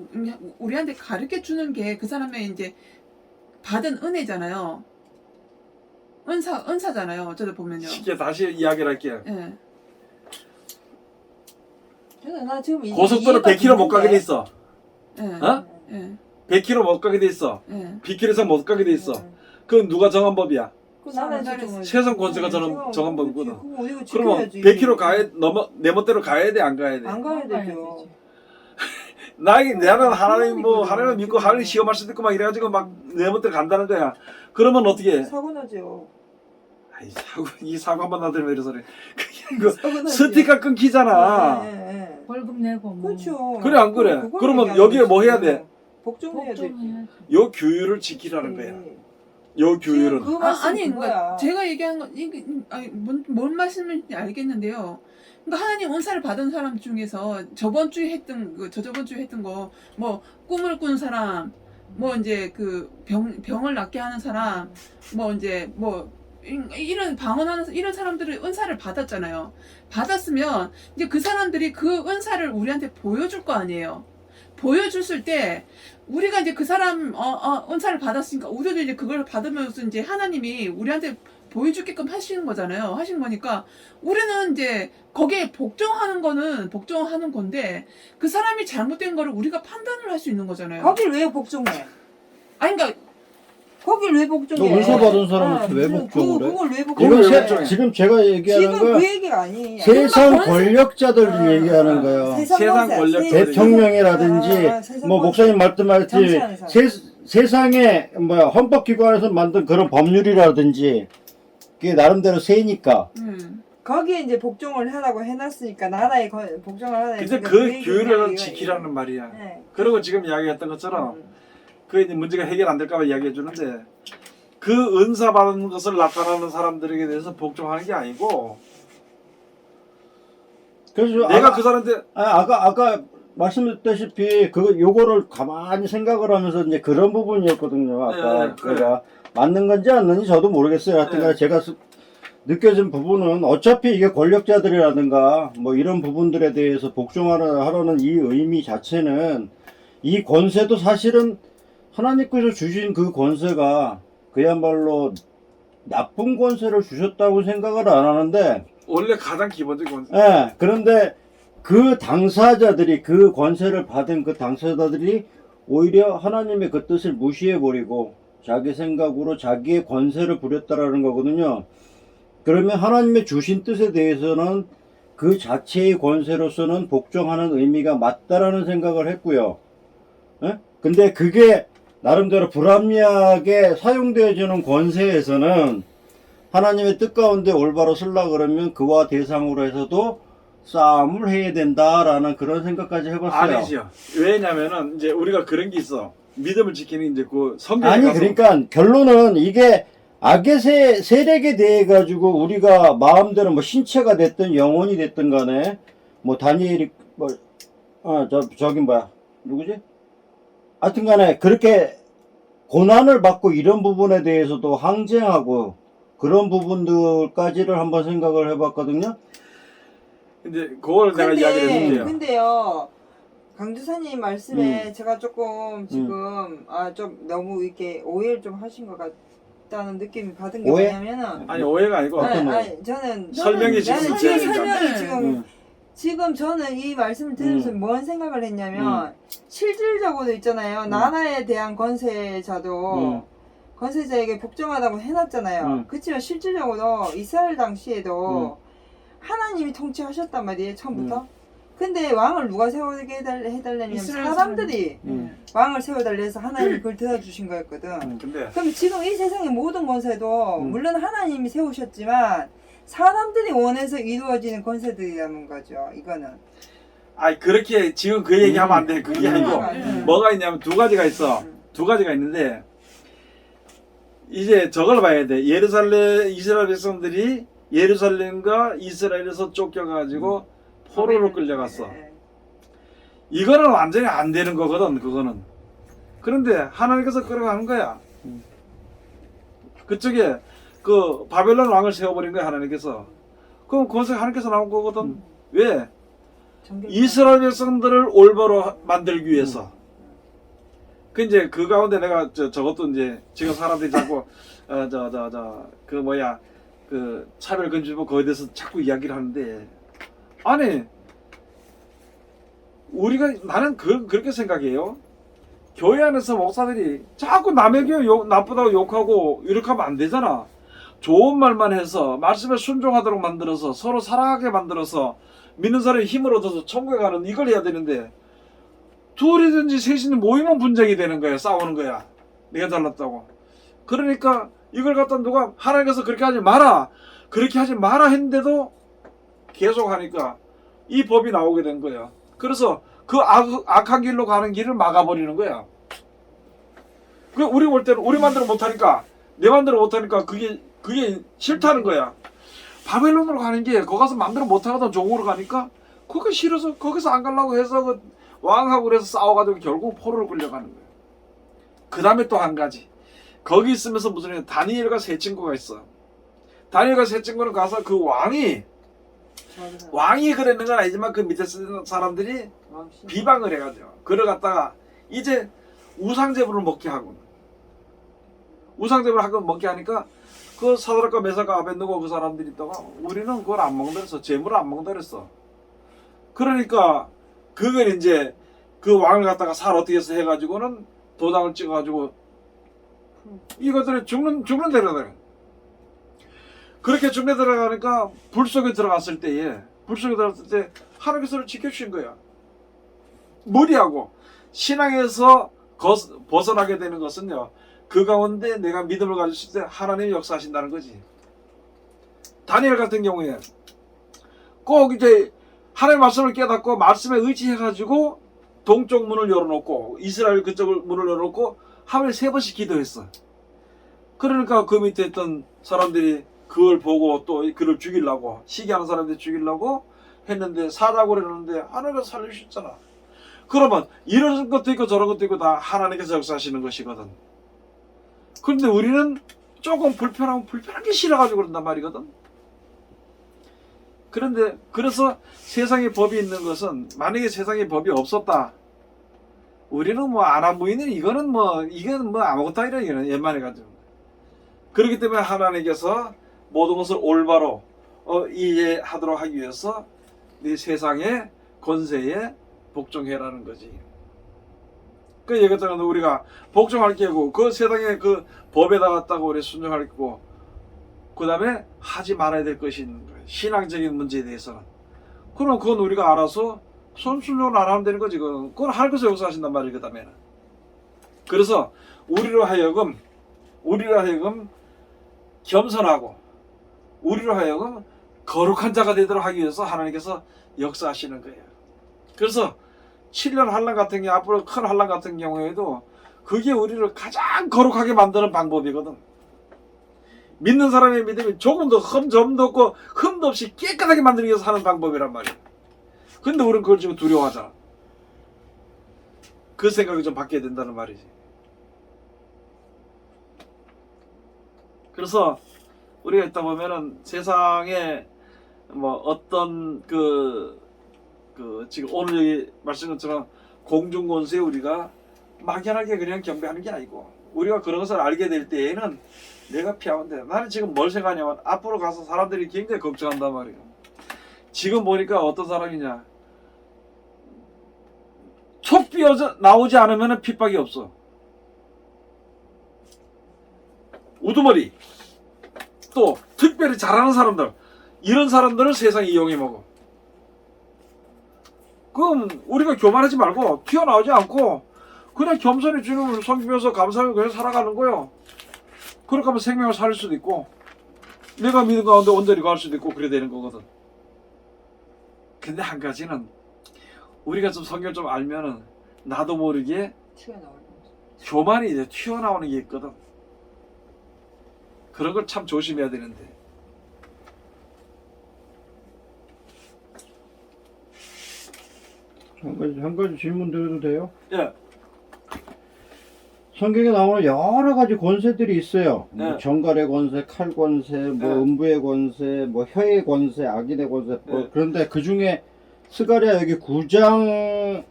우리한테 가르쳐 주는 게 그 사람의 이제 받은 은혜잖아요. 은사잖아요. 어쩌다 보면요. 쉽게 다시 이야기를 할게요. 예. 나 지금 고속도로 100km 못 가게 돼 있어. 예. 어? 예. 100km 못 가게 돼 있어. 예. 100km 못 가게 돼 있어. 그건 누가 정한 법이야? 그 나라에서 나라에서 세상 권세가 정한 법이거든. 그거 우리가 그러면 지켜야지. 100km 가야 내 멋대로 가야 돼, 안 가야 돼? 안 가야 되죠. 나는 하나님 하나님 믿고 하나님 시험할 수도 있고 막 이래가지고 막 내 멋대로 간다는 거야. 그러면 어떻게 해? 사고 나죠. 아이, 이 사고 한번 나들면 이래서 그래. 그게 사고 나죠. 스티커 끊기잖아. 예. 벌금 내고 뭐. 그렇죠. 그래, 안 그래? 그걸 그러면 얘기하는 여기에 뭐 거지. 해야 돼? 복종해야 돼. 복종해야지. 요 규율을 지키라는 거야. 요 규율은. 그 아니, 말씀 그러니까 그거야. 제가 얘기한 건 이게 뭔 말씀인지 알겠는데요. 그러니까 하나님 은사를 받은 사람 중에서 저번 주에 했던 저저번 주에 했던 거 뭐 꿈을 꾼 사람, 뭐 이제 그 병을 낫게 하는 사람, 뭐 이제 뭐 이런 방언하는 이런 사람들은 은사를 받았잖아요. 받았으면 이제 그 사람들이 그 은사를 우리한테 보여줄 거 아니에요. 보여줬을 때 우리가 이제 그 사람 은사를 받았으니까 우리도 이제 그걸 받으면서 이제 하나님이 우리한테 보여주게끔 하시는 거잖아요. 하신 거니까 우리는 이제 거기에 복종하는 거는 복종하는 건데 그 사람이 잘못된 거를 우리가 판단을 할 수 있는 거잖아요. 거길 왜 복종해? 아니 그러니까 거길 왜 복종해? 또 은사 받은 사람한테 왜 복종을 해? 그걸 왜 그걸 복종해? 왜 복종해? 지금 제가 얘기하는 지금 건 그 얘기가 아니에요. 세상 그러니까 권력자들 얘기하는 거예요. 세상 권력자들. 대통령이라든지 뭐 목사님 말씀하셨지 정치하는 사람. 세상에 헌법기관에서 만든 그런 법률이라든지 그게 나름대로 세니까 거기에 이제 복종을 하라고 해놨으니까 나라에 복종을 하라. 근데 그 규율을 지키라는 말이야. 네. 그리고 지금 이야기했던 것처럼 그 이제 문제가 해결 안 될까봐 이야기해 주는데 그 은사 받은 것을 나타나는 사람들에게 대해서 복종하는 게 아니고 그래서 내가 그 사람한테 아까 말씀드렸다시피 요거를 가만히 생각을 하면서 이제 그런 부분이었거든요. 아까 네, 그래. 제가 맞는 건지 안 맞는지 저도 모르겠어요. 하여튼간 네. 제가 느껴진 부분은 어차피 이게 권력자들이라든가 뭐 이런 부분들에 대해서 복종하라는 이 의미 자체는 이 권세도 사실은 하나님께서 주신 그 권세가 그야말로 나쁜 권세를 주셨다고 생각을 안 하는데 원래 가장 기본적인 건 예, 그런데 그 당사자들이 그 권세를 받은 그 당사자들이 오히려 하나님의 그 뜻을 무시해버리고 자기 생각으로 자기의 권세를 부렸다라는 거거든요. 그러면 하나님의 주신 뜻에 대해서는 그 자체의 권세로서는 복종하는 의미가 맞다라는 생각을 했고요. 예? 근데 그게 나름대로 불합리하게 사용되어지는 권세에서는 하나님의 뜻 가운데 올바로 쓰려 그러면 그와 대상으로 해서도 싸움을 해야 된다라는 그런 생각까지 해봤어요. 아니죠. 왜냐면은 이제 우리가 그런 게 있어. 믿음을 지키는 이제 그 성경에 아니 가서 그러니까 결론은 이게 악의 세력에 대해 가지고 우리가 마음대로 뭐 신체가 됐든 영혼이 됐든 간에 뭐 다니엘이 저기 뭐야 누구지? 하여튼 간에 그렇게 고난을 받고 이런 부분에 대해서도 항쟁하고 그런 부분들까지를 한번 생각을 해봤거든요. 이제 그걸 내가 이야기를 해줄게요. 근데요. 강주사님 말씀에 제가 조금 지금 좀 너무 이렇게 오해를 좀 하신 것 같다는 느낌이 받은 게 오해? 뭐냐면은 아니 오해가 아니고 저는 설명이 지금 나는 있어야 설명이 되잖아. 지금 지금 저는 이 말씀을 들으면서 뭔 생각을 했냐면 실질적으로 있잖아요. 나라에 대한 권세자도 권세자에게 복종하다고 해놨잖아요. 그렇지만 실질적으로 이스라엘 당시에도 하나님이 통치하셨단 말이에요. 처음부터. 근데 왕을 누가 세우게 해달라냐면 사람들이 왕을 세워달라 해서 하나님이 그걸 들어주신 거였거든. 근데 그럼 지금 이 세상의 모든 권세도 물론 하나님이 세우셨지만 사람들이 원해서 이루어지는 건설들이라는 거죠. 이거는. 아니 그렇게 지금 그 얘기하면 안 돼. 그게 아니고 뭐가 있냐면 두 가지가 있어. 두 가지가 있는데 이제 저걸 봐야 돼. 예루살렘 이스라엘 백성들이 예루살렘과 이스라엘에서 쫓겨가지고 포로로 끌려갔어. 네. 이거는 완전히 안 되는 거거든. 그거는. 그런데 하나님께서 끌어가는 거야. 그쪽에 그 바벨론 왕을 세워버린 거야 하나님께서. 그럼 그것은 하나님께서 나온 거거든. 왜? 이스라엘 백성들을 올바로 만들기 위해서. 그 이제 그 가운데 내가 저것도 이제 지금 사람들이 자꾸 그 뭐야 그 차별금지법 거기에 대해서 자꾸 이야기를 하는데 아니 우리가 나는 그렇게 생각해요. 교회 안에서 목사들이 자꾸 남의 교회 나쁘다고 욕하고 이렇게 하면 안 되잖아. 좋은 말만 해서 말씀에 순종하도록 만들어서 서로 사랑하게 만들어서 믿는 사람이 힘을 얻어서 천국에 가는 이걸 해야 되는데 둘이든지 셋이든지 모이면 분쟁이 되는 거야. 싸우는 거야. 내가 잘났다고. 그러니까 이걸 갖다 누가 하나님께서 그렇게 하지 마라. 그렇게 하지 마라 했는데도 계속 하니까 이 법이 나오게 된 거야. 그래서 그 악한 길로 가는 길을 막아버리는 거야. 그 우리 볼 때는 우리 맘대로 못하니까 내 맘대로 못하니까 그게 싫다는 거야. 바벨론으로 가는 게 거기 가서 맘대로 못하거든 종으로 가니까 그게 싫어서 거기서 안 가려고 해서 그 왕하고 그래서 싸워가지고 결국 포로로 끌려가는 거야. 그 다음에 또 한 가지. 거기 있으면서 무슨 일 다니엘과 세 친구가 있어. 다니엘과 세 친구는 가서 그 왕이 그랬는 건 아니지만 그 밑에 쓰는 사람들이 비방을 해가지고 그걸 갖다가 이제 우상제물을 먹게 하고 우상제물을 하고 먹게 하니까 그 사드락과 메사가 아벤느고 그 사람들이 있다가 우리는 그걸 안 먹는다 그랬어. 제물을 안 먹는다 그랬어. 그러니까 그걸 이제 그 왕을 갖다가 살 어떻게 해서 해가지고는 도장을 찍어가지고 이것들이 죽는 대로 돼. 그렇게 죽는 데 들어가니까 불 속에 들어갔을 때 하나님께서 지켜주신 거야. 무리하고 신앙에서 벗어나게 되는 것은요. 그 가운데 내가 믿음을 가졌을 때 하나님이 역사하신다는 거지. 다니엘 같은 경우에 꼭 이제 하나님의 말씀을 깨닫고 말씀에 의지해가지고 동쪽 문을 열어놓고 이스라엘 그쪽을 문을 열어놓고 하루에 3번씩 기도했어. 그러니까 그 밑에 있던 사람들이 그걸 보고 또 그를 죽이려고 시기하는 사람들 죽이려고 했는데 사자고를 했는데 하나님께서 살려주셨잖아. 그러면 이런 것도 있고 저런 것도 있고 다 하나님께서 역사하시는 것이거든. 그런데 우리는 조금 불편한 게 싫어가지고 그런단 말이거든. 그런데 그래서 세상에 법이 있는 것은 만약에 세상에 법이 없었다. 우리는 뭐 아나무인은 이거는 뭐 아무것도 아니라 이거는 옛말에 가지고. 그렇기 때문에 하나님께서 모든 것을 올바로 이해하도록 하기 위해서 네 세상의 권세에 복종해라는 거지. 그 얘기했잖아. 우리가 복종할 게고 그 세상의 그 법에다 갖다가 우리 순종할 거고 그 다음에 하지 말아야 될 것이 있는 거예요. 신앙적인 문제에 대해서는. 그럼 그건 우리가 알아서 순종을 안 하면 되는 거지. 그건 하나님께서 역사하신단 말이에요. 그 다음에는. 그래서 우리로 하여금 겸손하고 우리로 하여금 거룩한 자가 되도록 하기 위해서 하나님께서 역사하시는 거예요. 그래서 7년 환란 같은 게 앞으로 큰 환란 같은 경우에도 그게 우리를 가장 거룩하게 만드는 방법이거든. 믿는 사람의 믿음이 조금 더 흠도 없고 흠도 없이 깨끗하게 만들기 위해서 하는 방법이란 말이야. 근데 우리는 그걸 지금 두려워하잖아. 그 생각을 좀 바뀌어야 된다는 말이지. 그래서 우리가 있다 보면은 세상에 뭐 어떤 지금 오늘 여기 말씀 것처럼 공중권세에 우리가 막연하게 그냥 경배하는 게 아니고 우리가 그런 것을 알게 될 때에는 내가 피하면 돼. 나는 지금 뭘 생각하냐면 앞으로 가서 사람들이 굉장히 걱정한단 말이에요. 지금 보니까 어떤 사람이냐. 촉 삐어져 나오지 않으면 핍박이 없어. 우두머리. 또 특별히 잘하는 사람들. 이런 사람들을 세상에 이용해 먹어. 그럼 우리가 교만하지 말고 튀어나오지 않고 그냥 겸손히 주님을 섬기면서 감사하며 그냥 살아가는 거예요. 그렇게 하면 생명을 살릴 수도 있고 내가 믿는 가운데 온전히 갈 수도 있고 그래야 되는 거거든. 근데 한 가지는 우리가 좀 성경 좀 알면은 나도 모르게 튀어나오는 교만이 이제 튀어나오는 게 있거든. 그런 걸 참 조심해야 되는데. 한 가지 질문 드려도 돼요? 예, 성경에 나오는 여러 가지 권세들이 있어요. 뭐 네. 정갈의 권세, 칼 권세, 뭐 네. 음부의 권세, 뭐 혀의 권세, 악인의 권세. 뭐 네. 그런데 그 중에 스가랴 여기 9장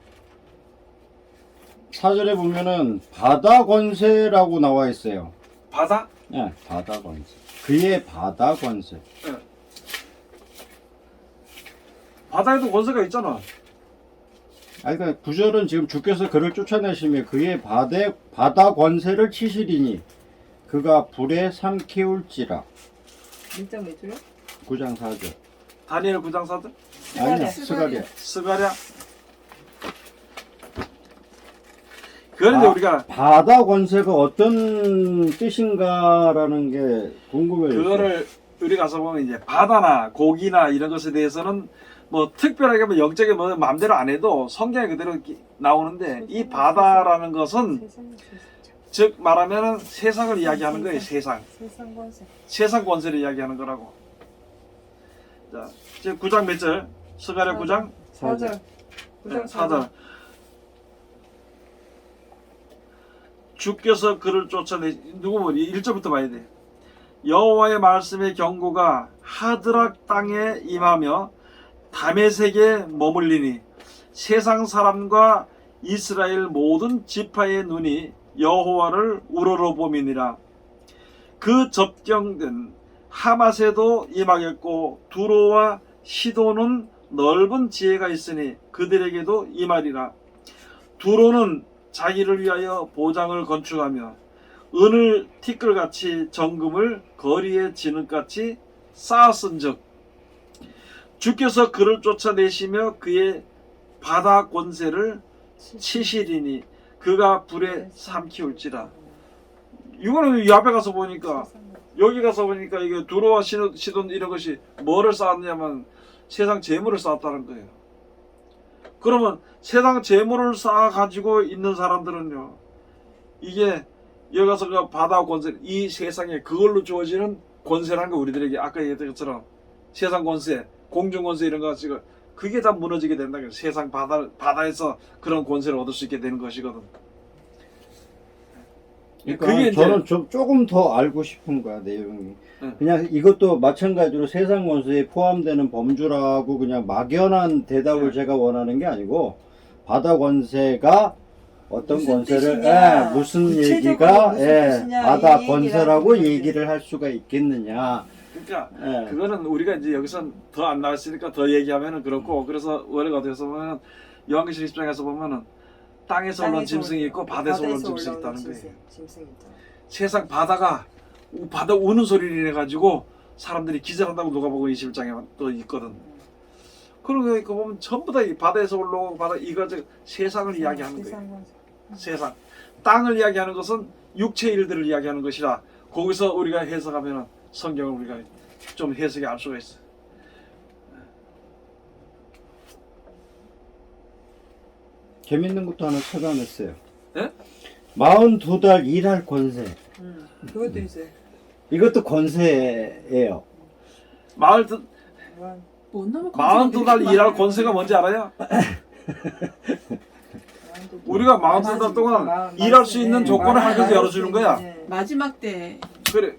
4절에 보면은 바다 권세라고 나와 있어요. 바다? 네, 바다 권세. 그의 바다 권세. 바다에도 권세가 있잖아. 그러니까 구절은 지금 주께서 그를 쫓아내시며 그의 바다 권세를 치시리니 그가 불에 삼키울지라. 몇장 몇 줄요? 9장 4절. 다니엘 9장 4절? 아니야, 스가랴. 스가랴. 스가랴? 그런데 우리가 바다 권세가 어떤 뜻인가라는 게 궁금해요. 그거를 우리 가서 보면 이제 바다나 고기나 이런 것에 대해서는 뭐 특별하게 뭐 영적인 뭐 마음대로 안 해도 성경에 그대로 나오는데 이 바다라는 것은 즉 말하면은 세상을 이야기하는 거예요. 세상 권세. 세상 권세를 이야기하는 거라고. 자, 지금 9장 몇 절? 스가랴 9장 4절. 4절. 주께서 그를 쫓아내 누구 뭐 1절부터 봐야 돼. 여호와의 말씀의 경고가 하드락 땅에 임하며 다메섹에 머물리니 세상 사람과 이스라엘 모든 지파의 눈이 여호와를 우러러보미니라. 그 접경된 하맛에도 임하겠고 두로와 시도는 넓은 지혜가 있으니 그들에게도 임하리라. 두로는 자기를 위하여 보장을 건축하며 은을 티끌같이 정금을 거리에 진흙같이 쌓았은즉 주께서 그를 쫓아내시며 그의 바다 권세를 치시리니 그가 불에 삼키울지라. 이거는 이 앞에 가서 보니까 여기 가서 보니까 이게 두로와 시돈 이런 것이 뭐를 쌓았냐면 세상 재물을 쌓았다는 거예요. 그러면 세상 재물을 쌓아 가지고 있는 사람들은요, 이게 여기 가서 그 바다 권세, 이 세상에 그걸로 주어지는 권세라는 거 우리들에게 아까 얘기했던 것처럼 세상 권세, 공중 권세 이런 거 가지고 그게 다 무너지게 된다. 세상 바다에서 그런 권세를 얻을 수 있게 되는 것이거든. 그러니까 그게 저는 좀 조금 더 알고 싶은 거야, 내용이. 네. 그냥 이것도 마찬가지로 세상 권세에 포함되는 범주라고 그냥 막연한 대답을 네. 제가 원하는 게 아니고 바다 권세가 어떤 무슨 권세를 뜻이냐, 무슨 구체적으로 얘기가 무슨 뜻이냐, 바다 이 권세라고 얘기를 얘기를 할 수가 있겠느냐. 그러니까 예. 그거는 우리가 이제 여기서 더 안 나왔으니까 더 얘기하면은 그렇고, 그래서 원래가 어디서 보면은 요한계시록 10장에서 보면은 땅에서 올라온 짐승이 있고 바다에서 올라온 짐승이 있다는 거예요. 짐승이 있다. 세상 바다가 바다 우는 소리를 내 가지고 사람들이 기절한다고 누가복음 21장에 또 있거든. 그러고 그 보면 전부 다 이 바다에서 올라오고 바다 이거 세상을 이야기하는 거예요. 세상. 땅을 이야기하는 것은 육체 일들을 이야기하는 것이라 거기서 우리가 해석하면은 성경을 우리가 좀 해석이 알 수가 있어. 재밌는 것도 하나 찾아냈어요. 예? 42달 일할 권세. 그것도 있어요. 이것도 권세예요. 마을 두, 못 넘어. 42달 일할 권세가 뭔지 알아요? 우리가 42달 동안 일할 수 있는 조건을 하나님께서 열어주는 거야. 마지막 때 그래.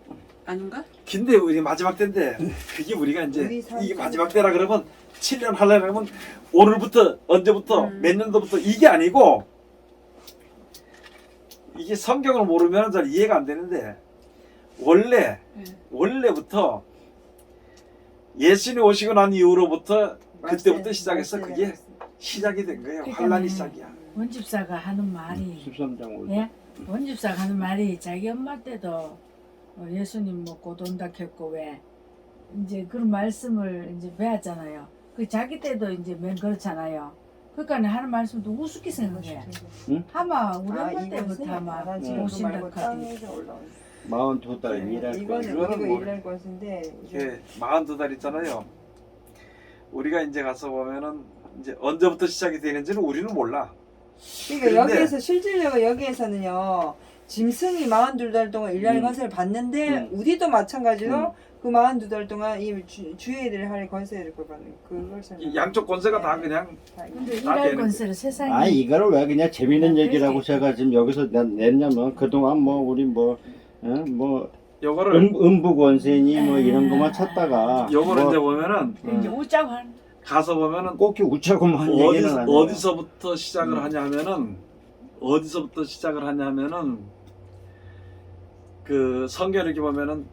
아닌가? 근데 우리 마지막 때인데 그게 우리가 이제 이게 마지막 때라 그러면 7년 하려면 오늘부터 언제부터 몇 년도부터 이게 아니고, 이게 성경을 모르면 잘 이해가 안 되는데 원래부터 예수님이 오시고 난 이후로부터 그때부터 시작해서 그게 시작이 된 거예요. 환란이 시작이야. 원집사가 하는 말이 13장 올. 예? 원집사가 하는 말이 자기 엄마 때도 예수님 뭐 곧 온다 했고 왜 이제 그런 말씀을 이제 배웠잖아요. 그 자기 때도 이제 맨 그렇잖아요. 그러니까 하는 말씀도 우습게 생각해. 응? 아마 우리 엄마 때부터 아마 응. 오신다 카드. 42달 일할 거. 이거는 이거는 이거 뭐- 일할 것인데 이게 42달 있잖아요. 우리가 이제 가서 보면은 이제 언제부터 시작이 되는지는 우리는 몰라. 그러니까 그런데- 여기에서 실질적으로 여기에서는요 짐승이 42달 동안 일할 것을 봤는데 우리도 마찬가지로 그 42달 동안 이 주의를 할 권세를 받는 그것을 이 양쪽 권세가 다 그냥 근데 다 일할 되는 권세를 세상에 아 이거를 왜 그냥 재밌는 아, 얘기라고 그러지. 제가 지금 여기서 냈냐면 그동안 뭐 우리 뭐 요거를 음부 권세니 뭐 이런 것만 찾다가 요거를 뭐 이제 보면은 이제 웃자고 하는 가서 보면은 꼭히 웃자고만 얘기는 안 해요. 어디서부터 시작을 하냐면은 어디서부터 시작을 하냐면은 그 성경 이렇게 보면은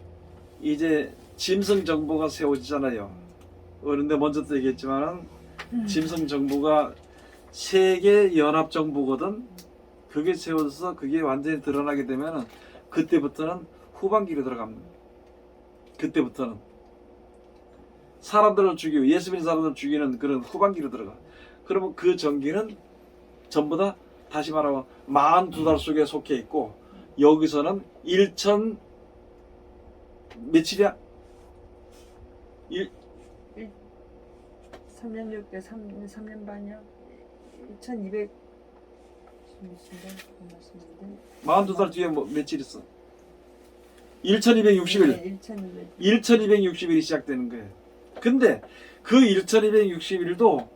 이제 짐승 정부가 세워지잖아요. 그런데 먼저도 얘기했지만은 짐승 정부가 세계 연합 정부거든. 그게 세워져서 그게 완전히 드러나게 되면은 그때부터는 후반기로 들어갑니다. 그때부터는 사람들을 죽이고 예수 믿는 사람들을 죽이는 그런 후반기로 들어가. 그러면 그 전기는 전부 다 다시 말하면 42달 속에 속해 있고 여기서는 1천 며칠이야? 3년 6개 3년 반이요 1200 42달 뒤에 뭐 며칠 있어? 1260일. 네, 1200 1260일이 시작되는 거예요. 근데 그 1260일도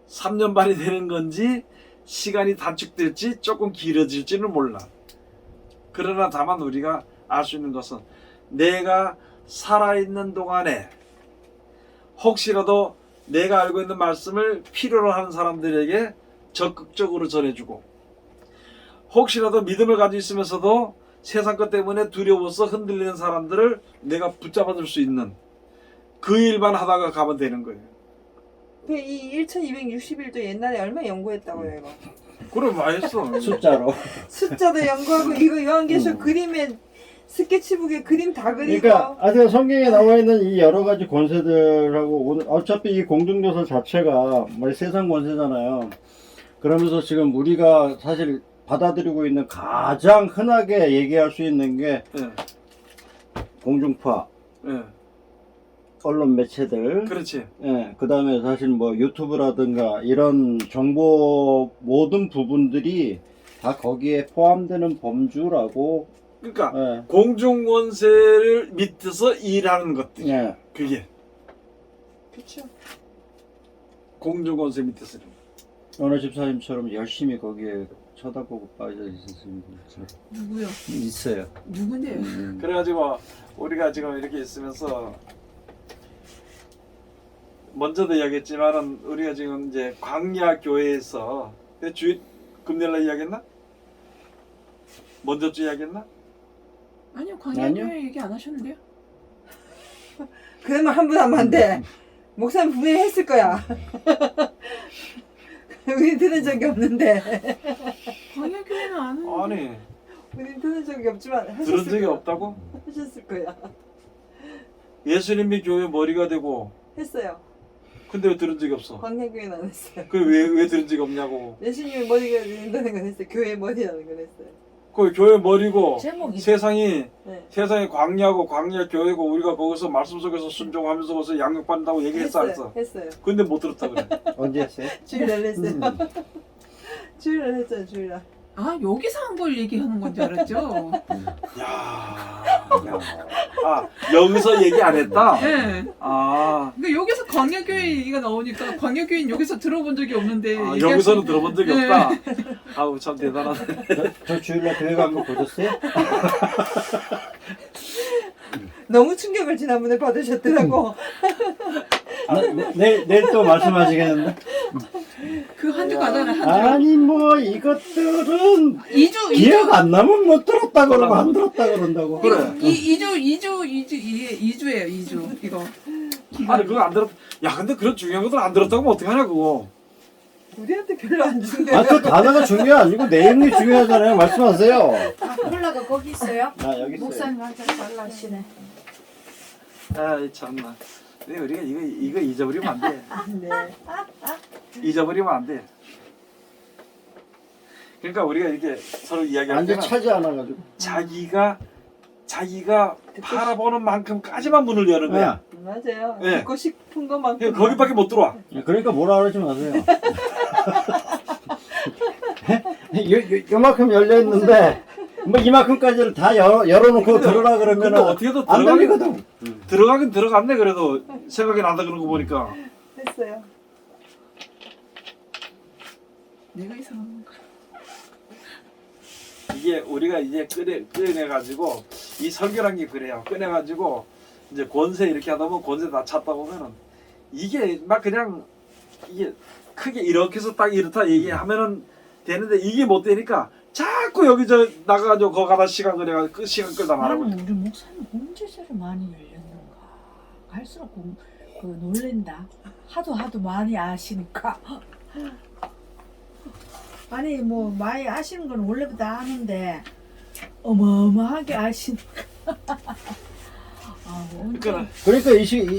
3년 반이 되는 건지 시간이 단축될지 조금 길어질지는 몰라. 그러나 다만 우리가 알 수 있는 것은 내가 살아있는 동안에 혹시라도 내가 알고 있는 말씀을 필요로 하는 사람들에게 적극적으로 전해주고 혹시라도 믿음을 가지고 있으면서도 세상 것 때문에 두려워서 흔들리는 사람들을 내가 붙잡아줄 수 있는 그 일만 하다가 가면 되는 거예요. 이 1260일도 옛날에 얼마 연구했다고요 이거 그럼 많이 했어. 숫자로. 숫자도 연구하고 이거 요한계시록 그림에 스케치북에 그림 다 그리고 그러니까 아직 성경에 나와 있는 이 여러 가지 권세들하고 오늘 어차피 이 공중도서 자체가 뭐 세상 권세잖아요. 그러면서 지금 우리가 사실 받아들이고 있는 가장 흔하게 얘기할 수 있는 게 예, 공중파, 예, 언론 매체들, 그렇지. 그 다음에 사실 뭐 유튜브라든가 이런 정보 모든 부분들이 다 거기에 포함되는 범주라고. 그러니까 예, 공중권세를 밑에서 일하는 것들. 예. 그게 그쵸 공중권세 밑에서. 오늘 집사님처럼 열심히 거기에 쳐다보고 빠져 있으신 분 누구요? 있어요. 누군데요? 그래가지고 우리가 지금 이렇게 있으면서 먼저도 이야기했지만은 우리가 지금 이제 광야 교회에서 주일 금요일날 이야기했나? 먼저쯤 이야기했나? 아니요, 아니요. 광야교회 얘기 안 하셨는데요? 그러면 한 분 하면 안돼 목사님 분명히 했을 거야 우리 들은 적이 없는데 광야교회는 안 하는데. 아니 우리 들은 적이 없지만 하셨을 들은 적이 거야. 없다고? 하셨을 거야 예수님이 교회 머리가 되고 했어요 근데 왜 들은 적이 없어? 광야교회는 안 했어요 왜 들은 적이 없냐고. 예수님이 머리가 된다는 건 했어요 교회 머리라는 건 했어요 그 교회 머리고 제목이 세상이 네. 광야고 광야 교회고 우리가 거기서 말씀 속에서 순종하면서 거기서 양육받는다고 얘기했어 안 했어? 했어요 근데 못 들었다 그래. 언제 했어요? 주일날 했어요 주일날 했잖아요 주일날 아, 여기서 한 걸 얘기하는 건 줄 알았죠? 야. 아 여기서 얘기 안 했다. 네. 아, 그러니까 여기서 광야교회 얘기가 나오니까 광야교회는 여기서 들어본 적이 없는데. 아 얘기할 여기서는 수- 들어본 적이 네. 없다. 아우 참 대단하네. 저 주일날 교회 간 거 보셨어요? 너무 충격을 지난번에 받으셨더라고 내일 또 말씀하시겠는데? 그 한 주 가잖아, 한 주. 아니 뭐 이것들은 2주, 기억 안 나면 못 들었다 그러고 안 들었다 그런다고. 그래. 2주예요, 2주. 이거. 아니 그거 안 들었. 야 근데 그런 중요한 것들 안 들었다고 하면 어떡하냐 그거. 우리한테 별로 안 준대 아, 그 단어가 중요 아니고 내용이 중요하잖아요. 말씀하세요. 아, 콜라가 거기 있어요? 아, 여기 있어요. 목사님 한잔 달라시네. 아이 참나. 근데 우리가 이거 잊어버리면 안 돼. 네. 잊어버리면 안 돼. 그러니까 우리가 이렇게 서로 이야기할 완전 때는 차지 않아가지고. 자기가 바라보는 만큼까지만 문을 여는 거야. 맞아요. 예. 듣고 싶은 것만. 그러니까 거기밖에 못 들어와. 그러니까 뭐라 그러지 마세요. 요만큼 열려 있는데 뭐 이만큼까지를 다 열어놓고 들어라 그러면 근데 어떻게든 안 들리거든. 들어가긴 들어갔네. 그래도 생각이 난다 그런 거 보니까. 됐어요. 내가 이상한 건가? 이게 우리가 이제 꺼내가지고 이 설교란 게 그래요. 꺼내가지고 이제 권세 이렇게 하다 보면 권세 다 찾다 보면은 이게 막 그냥 이게 크게 이렇게 해서 딱 이렇다 얘기하면은 되는데 이게 못 되니까 자꾸 여기 저 나가가지고 거 가다 시간 그래가 그 시간 끌다 말아버려. 나는 우리 목사님 공제제를 많이 열렸는가. 갈수록 놀랜다. 하도 많이 아시니까. 아니 뭐 많이 아시는 건 원래부터 아는데 어마어마하게 아시니까. 아, 뭐 언제 그러니까 그러니까